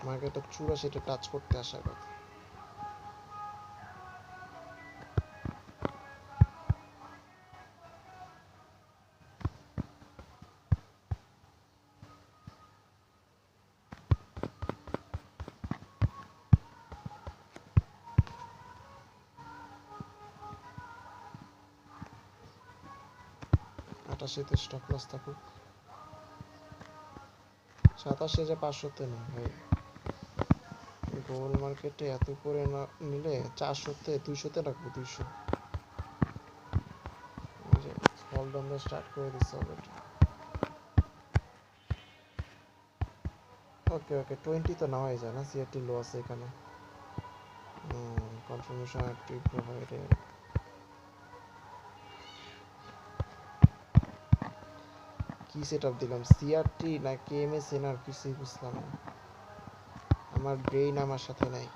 মার্কেটটা 84টা টাচ করতে আসার কথা। আটাশিতে স্টপ লস থাকুক, 87,500তে নেই ভাই। গোল মার্কেটে এত করে না নিলে 400তে 200তে রাখবো, 200। ফল ডাউন স্টার্ট করে দিচ্ছে অলরেডি। ওকে ওকে 20 তো নেওয়াই যায় না, সিআরটি লো আছে এখানে। Confirmation active provided. কি সেটআপ দিলাম, সিআরটি না কেএমএস এনআর কিছুই বুঝলাম না, আমার ব্রেইন আমার সাথে নাই।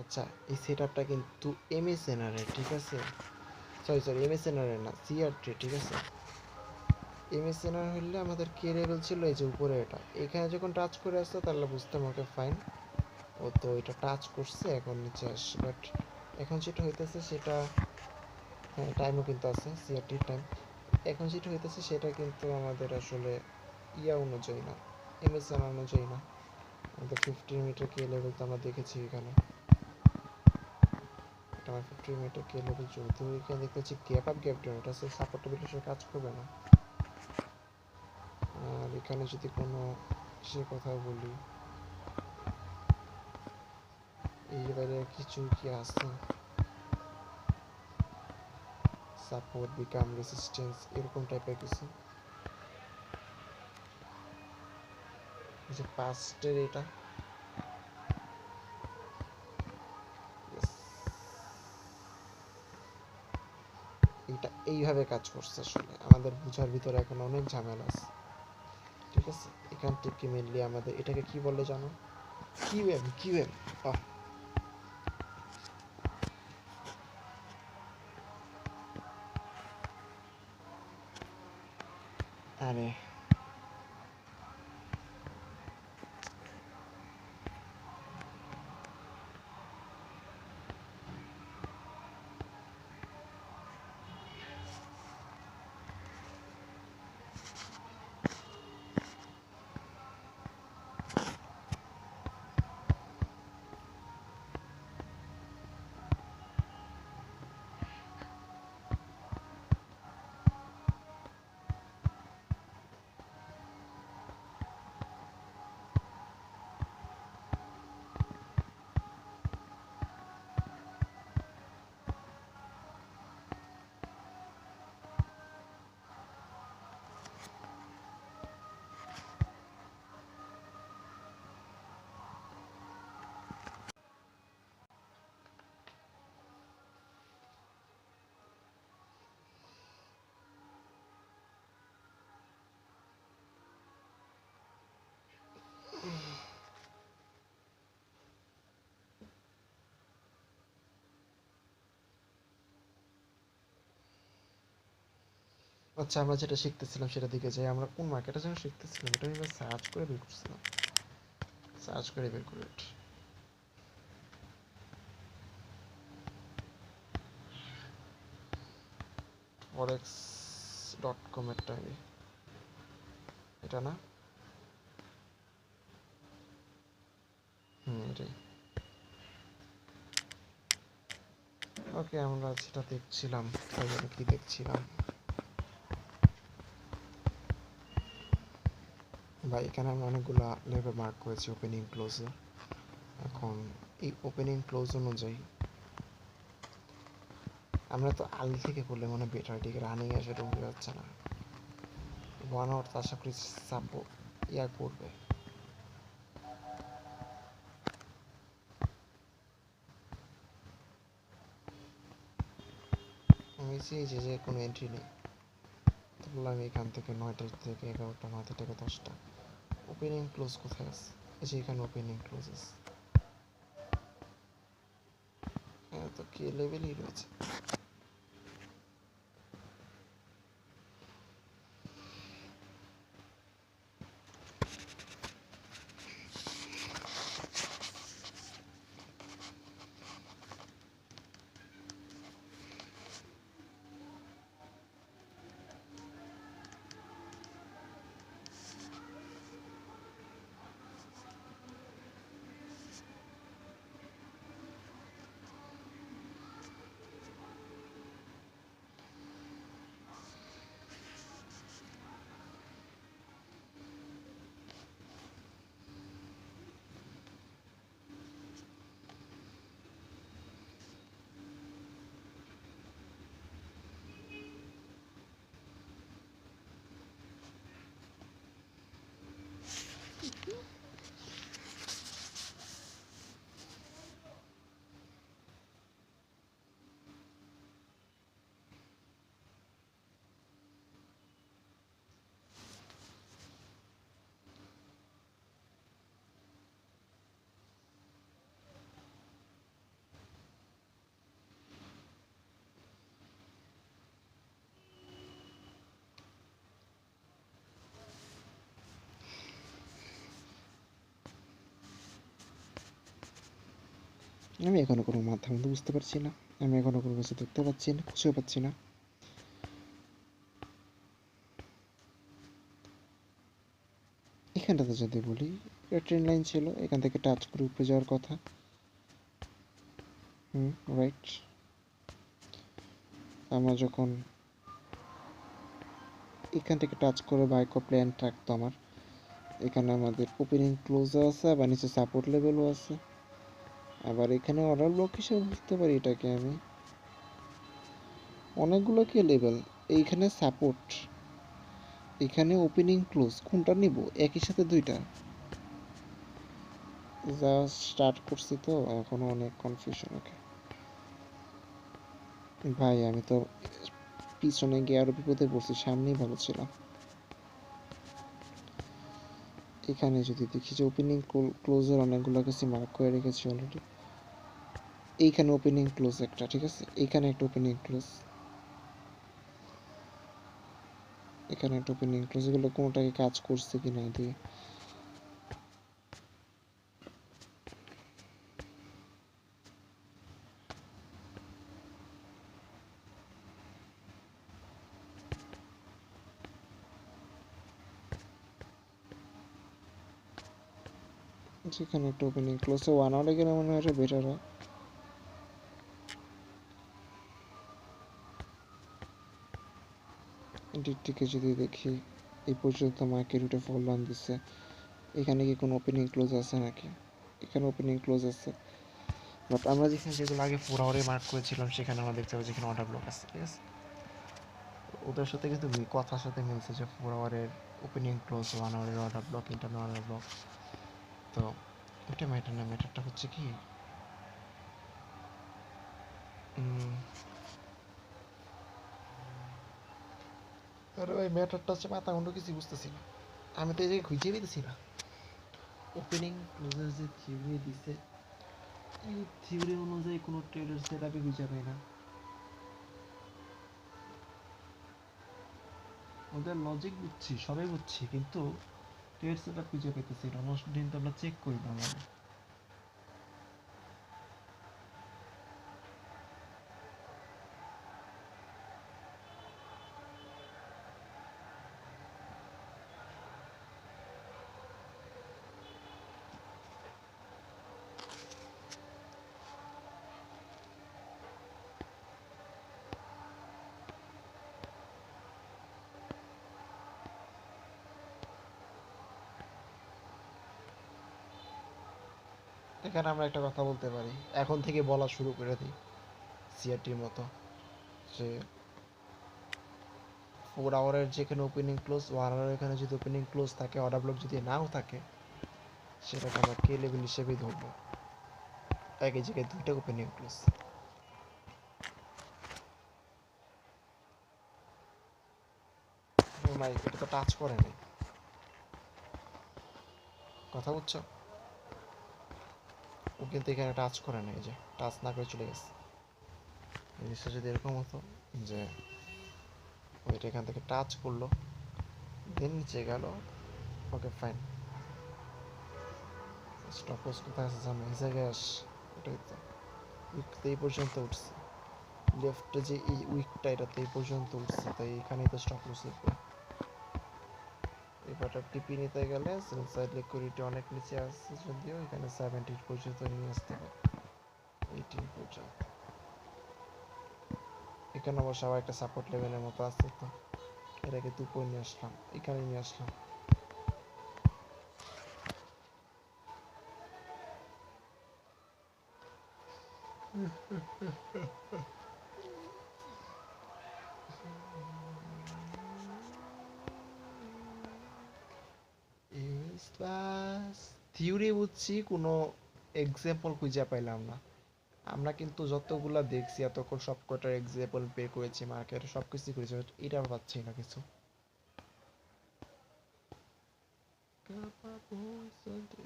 আচ্ছা এই সেটআপটা কিন্তু এমএসএনআর এর, ঠিক আছে। সরি এমএসএনআর এর না, সিআরটি, ঠিক আছে। এমএসএনআর হলে আমাদের কে লেভেল ছিল এই যে উপরে, এটা এখানে যখন টাচ করে আসতো তাহলে বুঝতাম ওকে ফাইন, ও তো এটা টাচ করছে এখন নিচে আসছে। বাট এখন যেটা হইতেছে সেটা, হ্যাঁ টাইমও কিন্তু আছে সিআরটির টাইম। এখন যেটা হইতেছে সেটা কিন্তু আমাদের আসলে ইয়া অনুযায়ী না, এমএসএনআর অনুযায়ী না। আমাদের 15 মিটার কে লেভেল তো আমরা দেখেছি এখানে, আমার 15 মিটার কে লেভেল চলবে। তো এখানে দেখতে পাচ্ছি গ্যাপ আপ গ্যাপ ডাউন, এটা সাপোর্টেবিলিটির কাজ করবে না। আর এখানে যদি কোনো সে কথা বলি, এই বাইরে কিছু কি আছে, সাপোর্ট বিকাম রেসিস্টেন্স এরকম টাইপের কিছু, যে পাস্টের এটা এটা এইভাবে কাজ করছে। আসলে আমাদের বুঝার ভিতরে এখন অনেক ঝামেলা আছে। ঠিক আছে, এখান থেকে মেনলি আমাদের এটাকে কি বলে জানো? QM, QM. আরে আচ্ছা, আমরা যেটা শিখতেছিলাম সেটা দিকে যাই। আমরা কোন মার্কেটে যেন শিখতেছিলাম, এটা আমি সার্চ করে বের করছিলাম, সার্চ করে বের করে ফরেক্স ডট কম একটা এটা না? এটাই। ওকে, আমরা যেটা দেখছিলাম, কি দেখছিলাম বা এখানে আমরা অনেকগুলা লেভেল মার্ক করেছি ওপেনিং ক্লোজে। এখন এই ওপেনিং ক্লোজ অনুযায়ী আমরা তো আর্লি থেকে করলে মানে বেটার, ঠিক রানিং এসে ঢুকে যাচ্ছে না। 1 আওয়ার তো আশা করি সাপোর্ট করবে। আমি চাই যে কোনো এন্ট্রি নেই, তো বললাম এখান থেকে 9টা থেকে 11টা, 9টা থেকে 10টা। ওপেনিং ক্লোজ কোথায় আছে? এই যে এখানে ওপেনিং ক্লোজ আছে। হ্যাঁ, তো কে লেভেলই রয়েছে। আমি এখনো কোনো মাথা মধ্যে বুঝতে পারছি না, আমি এখনো কোনো কিছু দেখতে পাচ্ছি না, খুঁজেও পাচ্ছি না। এখানটাতে যদি বলি, ট্রেন লাইন ছিল, এখান থেকে টাচ করে উপরে যাওয়ার কথা। রাইট। আমরা যখন এখান থেকে টাচ করে বাইক প্ল্যান থাকতো আমার, এখানে আমাদের ওপেনিং ক্লোজও আছে, আবার নিচে সাপোর্ট লেভেলও আছে, আবার এখানে অর্ডার ব্লক হিসেবে বুঝতে পারি এটাকে আমি। অনেকগুলো কি লেভেল, এইখানে সাপোর্ট, এখানে ওপেনিং ক্লোজ, কোনটা নিব? একই সাথে দুইটা যা স্টার্ট করছি, তো এখনো অনেক কনফিউশন। ওকে ভাই, আমি তো পিছনে গিয়ে আরো বিপদে পড়ছি, সামনেই ভালো ছিল। এখানে যদি দেখি যে ওপেনিং ক্লোজের অনেকগুলো কিছু মার্ক করে রেখেছি অলরেডি। এইখানে ওপেনিং ক্লোজ একটা, ঠিক আছে, এইখানে একটা ওপেনিং ক্লোজ, এখানে একটা ওপেনিং ক্লোজ, এগুলো কোনোটাকে কাজ করছে কি না দিয়ে যেখানে একটা ওপেনিং ক্লোজ 1 আওয়ারে গেলে মনে হয় বেটার হয়। এটির দিকে যদি দেখি এই পর্যন্ত মার্কেট উঠে ফল ডাউন দিচ্ছে, এখানে কি কোনো ওপেনিং ক্লোজ আছে নাকি? এখানে ওপেনিং ক্লোজ আছে, বাট আমরা যেগুলো আগে 4 আওয়ারে মার্ক করেছিলাম সেখানে আমরা দেখতে পাচ্ছি যেখানে অর্ডার ব্লক আছে, ঠিক আছে। ওদের সাথে কিন্তু কথার সাথে মিলছে যে 4 আওয়ারের ওপেনিং ক্লোজ, 1 আওয়ারের order block, internal order block. তো এটা ম্যাটার না, ম্যাটারটা হচ্ছে কি আরে ভাই ম্যাটারটা হচ্ছে মাথা মুন্ডু কিছু বুঝতেছি না, আমি তো এই জায়গায় খুঁজে পেতেছি না ওপেনিং ক্লোজের যে থিওরি দিছে, এই থিওরি অনুযায়ী কোনো ট্রেডার সেটআপে খুঁজে পাই না। ওদের লজিক বুঝছি, সবাই বুঝছি, কিন্তু ট্রেড সেটআপ খুঁজে পেতেছি না। অলমোস্ট দিন তো আমরা চেক করি না মানে। এখানে আমরা একটা কথা বলতে পারি, এখন থেকে বলা শুরু করে দিই সিআরটির মতো, যে 4 আওয়ারের যেখানে ওপেনিং ক্লোজ, 1 আওয়ারের এখানে যদি ওপেনিং ক্লোজ থাকে, অর্ডার ব্লক যদি নাও থাকে, সেটাকে আমরা কে লেভেল হিসেবেই ধরবো। একই জায়গায় দুইটা ওপেনিং ক্লোজ। ভাই এটা তো টাচ করে নাই, কথা বুঝছো? ও কিন্তু এখানে টাচ করে নাই, যে টাচ না করে চলে গেছে। জিনিসটা যদি এরকম হতো যে ওইটা এখান থেকে টাচ করলো, দেন নিচে গেল, ওকে ফাইন, স্টপ লস কোথায় আছে জানো, এই জায়গায় আস, এটাই তো উইক তো এই পর্যন্ত উঠছে, লেফটে যে এই উইকটা এটা তো এই পর্যন্ত উঠছে, তাই এখানেই তো স্টপ লস উঠবে। এবারটা টিপি নিতে গেলে সেল সাইড লিকুইডিটি অনেক নিচে আসছে, যদিও এখানে 70 পর্যন্ত নিয়ে আসতে হবে, 18 পর্যন্ত। এখানে অবশ্য আবার একটা সাপোর্ট লেভেলের মতো আছে, তো এটাকে দুপুর নিয়ে আসলাম, এখানে নিয়ে আসলাম। থিওরি বুঝছি, কোনো এক্সাম্পল খুঁজে পাইলাম না। আমরা কিন্তু যতগুলা দেখছি এতক্ষণ সব কটার এক্সাম্পল বের করেছি, মার্কেটে সব কিছু করেছি, এটা পাচ্ছি না কিছু।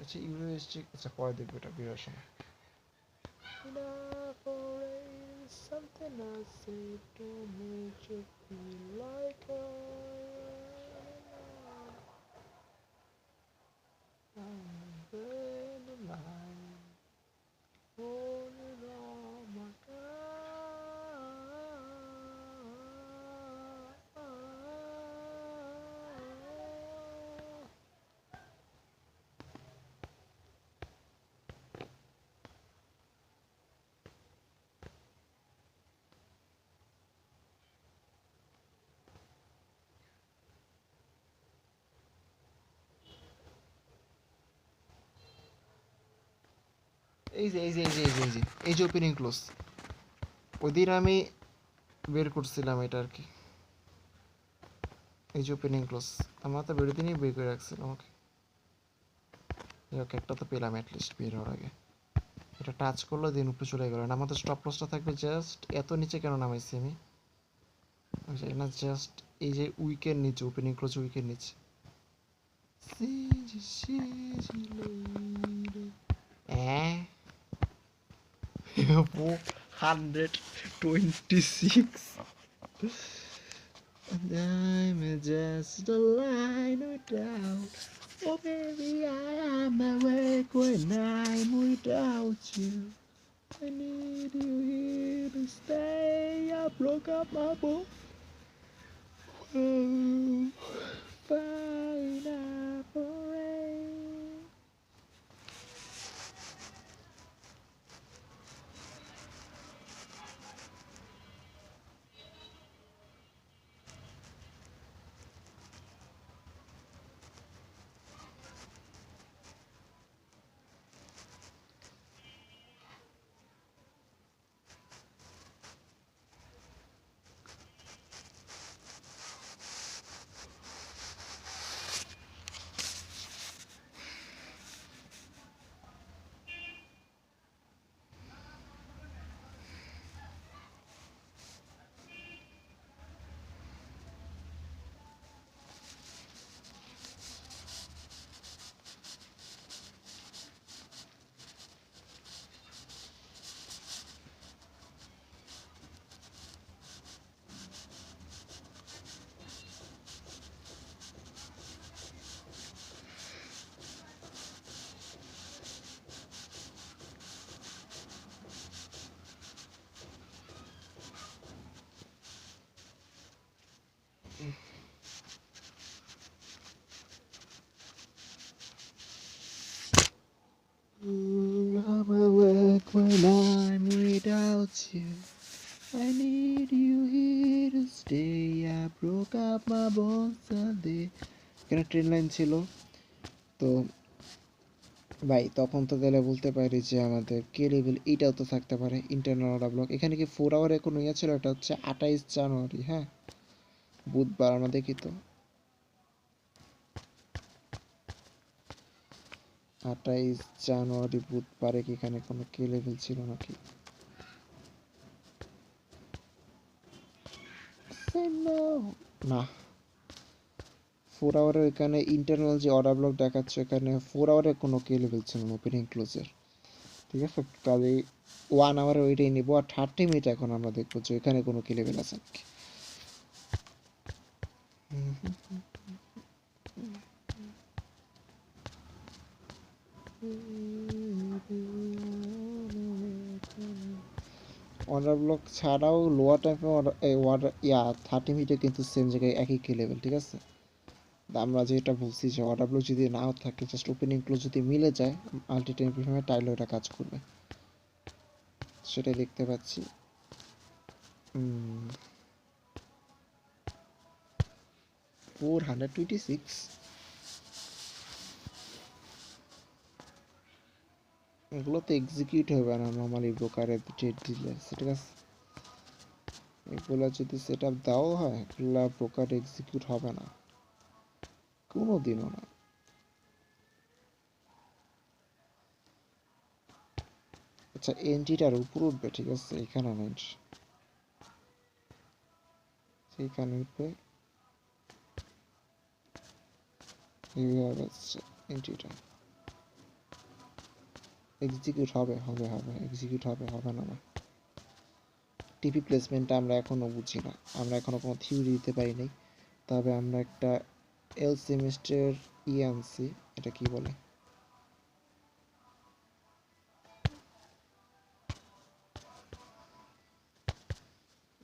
আচ্ছা ইউরোস্টিক, আচ্ছা পরে দেখবো এটা বেরোর সময়। Something I say to make you feel like I'm in the night, holding on my এই যে এই যে এই যে এই যে এই যে এই যে ওপেনিং ক্লোজ, ওই দিন আমি বের করছিলাম এটা আর কি, এই যে ওপেনিং ক্লোজ আমরা তো বের দিনই বের করে রাখছিলাম। ওকে ওকে, একটা তো পেলাম অ্যাটলিস্ট বের হওয়ার আগে। এটা টাচ করলো দিন উপরে চলে গেল, না আমাদের স্টপ লসটা থাকবে জাস্ট এত নিচে, কেন নামাইছি আমি না, জাস্ট এই যে উইকের নিচে, ওপেনিং ক্লোজ উইকের নিচে Eh? 426. And I'm just a line without. Oh, baby, I am awake when I'm without you. I need you here to stay. I broke up my boat. Oh, fine apple rain. I'm awake when I'm without you. I need you here to stay. I broke up my bones Sunday. এখানে train line ছিল তো ভাই, তখন তো তাহলে বলতে পারি যে আমাদের কে লেভেল এইটাও তো থাকতে পারে ইন্টারনাল অর্ডার ব্লক। এখানে কি 4 আওয়ারে কোনো ইয়ে ছিল? এটা হচ্ছে 28 জানুয়ারি, হ্যাঁ, বুধবার। আমরা দেখি তো 28 জানুয়ারি বুধবারে কি এখানে কোনো কে লেভেল ছিল নাকি? না, 4 আওয়ারের এখানে ইন্টারনাল যে অর্ডার ব্লক দেখাচ্ছে এখানে 4 আওয়ারের কোনো কে লেভেল ছিল না ওপেনিং ক্লোজের। ঠিক আছে, তাহলে 1 আওয়ারে ওইটাই নিবো। আর 30 মিনিট এখন আমরা দেখবো যে এখানে কোনো কে লেভেল আছে নাকি। অর্ডার ব্লক ছাড়াও লোয়ার টাইপের অর্ডার 30 মিনিটে কিন্তু সেম জায়গায় একই কে লেভেল। ঠিক আছে, আমরা যেটা বলছি যে অর্ডার ব্লক যদি নাও থাকে, জাস্ট ওপেনিং ক্লোজ যদি মিলে যায় মাল্টি টাইম প্রিমিয়ামে, তাইলে ওটা কাজ করবে, সেটাই দেখতে পাচ্ছি। 426 এগুলো তো এক্সিকিউট হবে না নর্মালি ব্রোকারের ডেট দিলে। ঠিক আছে, এগুলো যদি সেট আপ দেওয়া হয় এগুলো ব্রোকার এক্সিকিউট হবে না কোনো দিনও না। আচ্ছা, এন্ট্রিটার উপর উঠবে, ঠিক আছে, এখানে না, সেইখানে উঠবে। এইভাবে এন্ট্রিটা এক্সিকিউট হবে হবে হবে এক্সিকিউট হবে হবে না না। টিপি প্লেসমেন্টটা আমরা এখনো বুঝি না, আমরা এখনো কোনো থিওরি দিতে পারি নাই। তবে আমরা একটা এল সেমিস্টার আনছি, এটা কি বলে,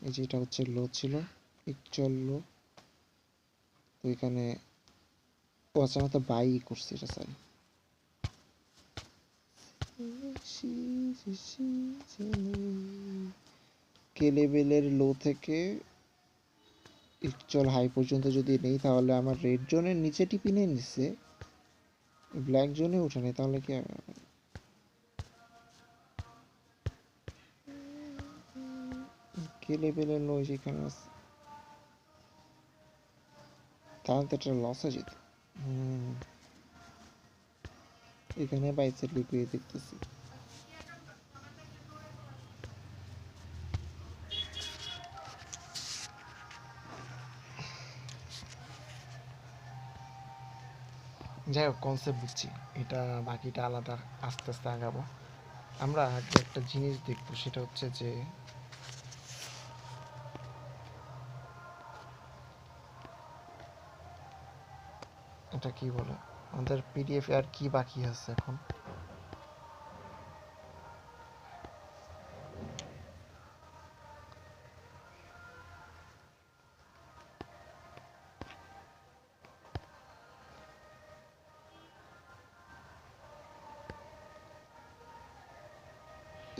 এই যে এটা হচ্ছে লো ছিল, একচুয়াল লো। তো এখানে ও আচ্ছা, আমরা তো বাই করছি এটা, স্যার। কে লেভেলের লো থেকে একচুয়াল হাই পর্যন্ত যদি নেই তাহলে আমার রেড জোনের নিচে টিপি নিয়ে নিচ্ছে, ব্ল্যাক জোনে উঠে নেই, তাহলে কি কে লেভেলের লো যেখানে আছে তাহলে তো এটা লসে যেত। এখানে বাইসের লিপিয়ে দেখতেছি। যাই হোক কনসেপ্ট বুঝছি, এটা বাকিটা আলাদা, আস্তে আস্তে আগাবো। আমরা আগে একটা জিনিস দেখবো, সেটা হচ্ছে যে এটা কি বলে, আমাদের পিডিএফ আর কি বাকি আছে এখন।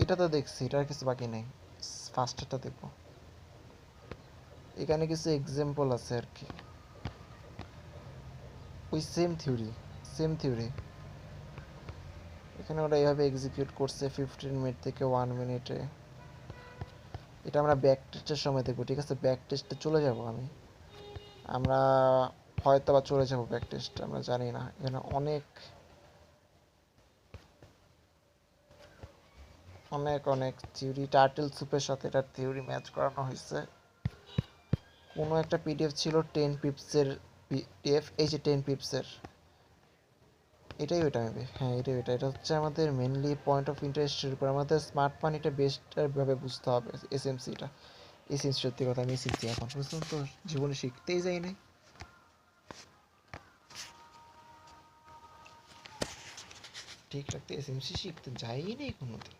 এটা তো দেখছি, এটার কিছু বাকি নেই, ফার্স্টটা দেখবো। এখানে কিছু এক্সাম্পল আছে আর কি, ওই সেম থিওরি এখানে ওরা এইভাবে এক্সিকিউট করছে 15 মিনিট থেকে 1 মিনিটে। এটা আমরা ব্যাক টেস্টের সময় দেখবো, ঠিক আছে? ব্যাক টেস্টে চলে যাব আমরা হয়তো বা চলে যাব ব্যাক টেস্টে, আমরা জানি না। এখানে অনেক অনেক অনেক থিওরি, টার্টেল সুপের সাথে এটার থিওরি ম্যাচ করানো হয়েছে। কোনো একটা পিডিএফ ছিল 10 পিপসের পিডিএফ, এই যে 10 পিপসের, এটাই ওইটা হবে। হ্যাঁ, এটাই ওইটা। এটা হচ্ছে আমাদের মেনলি পয়েন্ট অফ ইন্টারেস্টের উপর আমাদের স্মার্ট মানিটা বেস্টভাবে বুঝতে হবে। এসএমসিটা, এসএমসি, সত্যি কথা আমি এসএমসি এখন পর্যন্ত জীবনে শিখতেই যাই নাই। ঠিক রাখতে এসএমসি শিখতে যাই নাই কোনোদিন।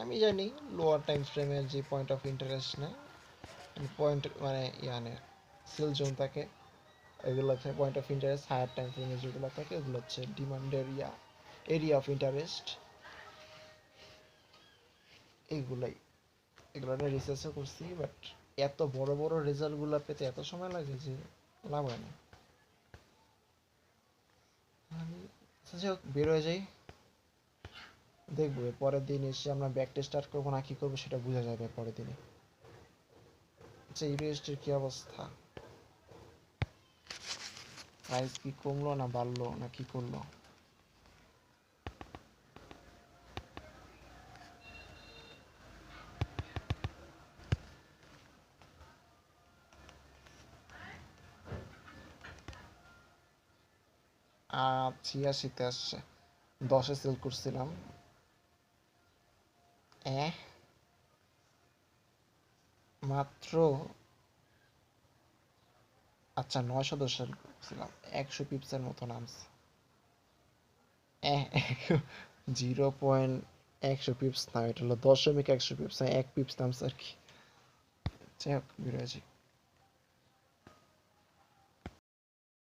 আমি জানি লোয়ার টাইম ফ্রেমের যে পয়েন্ট অফ ইন্টারেস্ট নেয়, পয়েন্ট মানে ইয়ানে সেল জোন থাকে, এগুলো হচ্ছে point of interest. Higher time ফ্রেমে যেগুলো থাকে ওগুলো হচ্ছে demand area, area of interest, এইগুলাই। এগুলো নিয়ে রিসার্চও করছি, বাট এত বড় বড় রেজাল্টগুলো পেতে এত সময় লাগে যে লাভ হয় না। যাই হোক, বের হয়ে যাই, দেখবো এর পরের দিন এসে আমরা ব্যাক টেস্ট স্টার্ট করবো না কি করবো সেটা বোঝা যাবে পরের দিনে। আচ্ছা, ইউএসডির কি অবস্থা? প্রাইস কি কমলো না বাড়লো না কি করলো? ছিয়াশিতে আসছে, 10-এ সেল করছিলাম। মাত্র, আচ্ছা 910 সেল করছিলাম, 100 পিপসের মতো নামছে। 0.100 পিপস না, এটা হলো 0.100 পিপস, 1 পিপস নামছে আর কি। যাই হোক, বেরোয়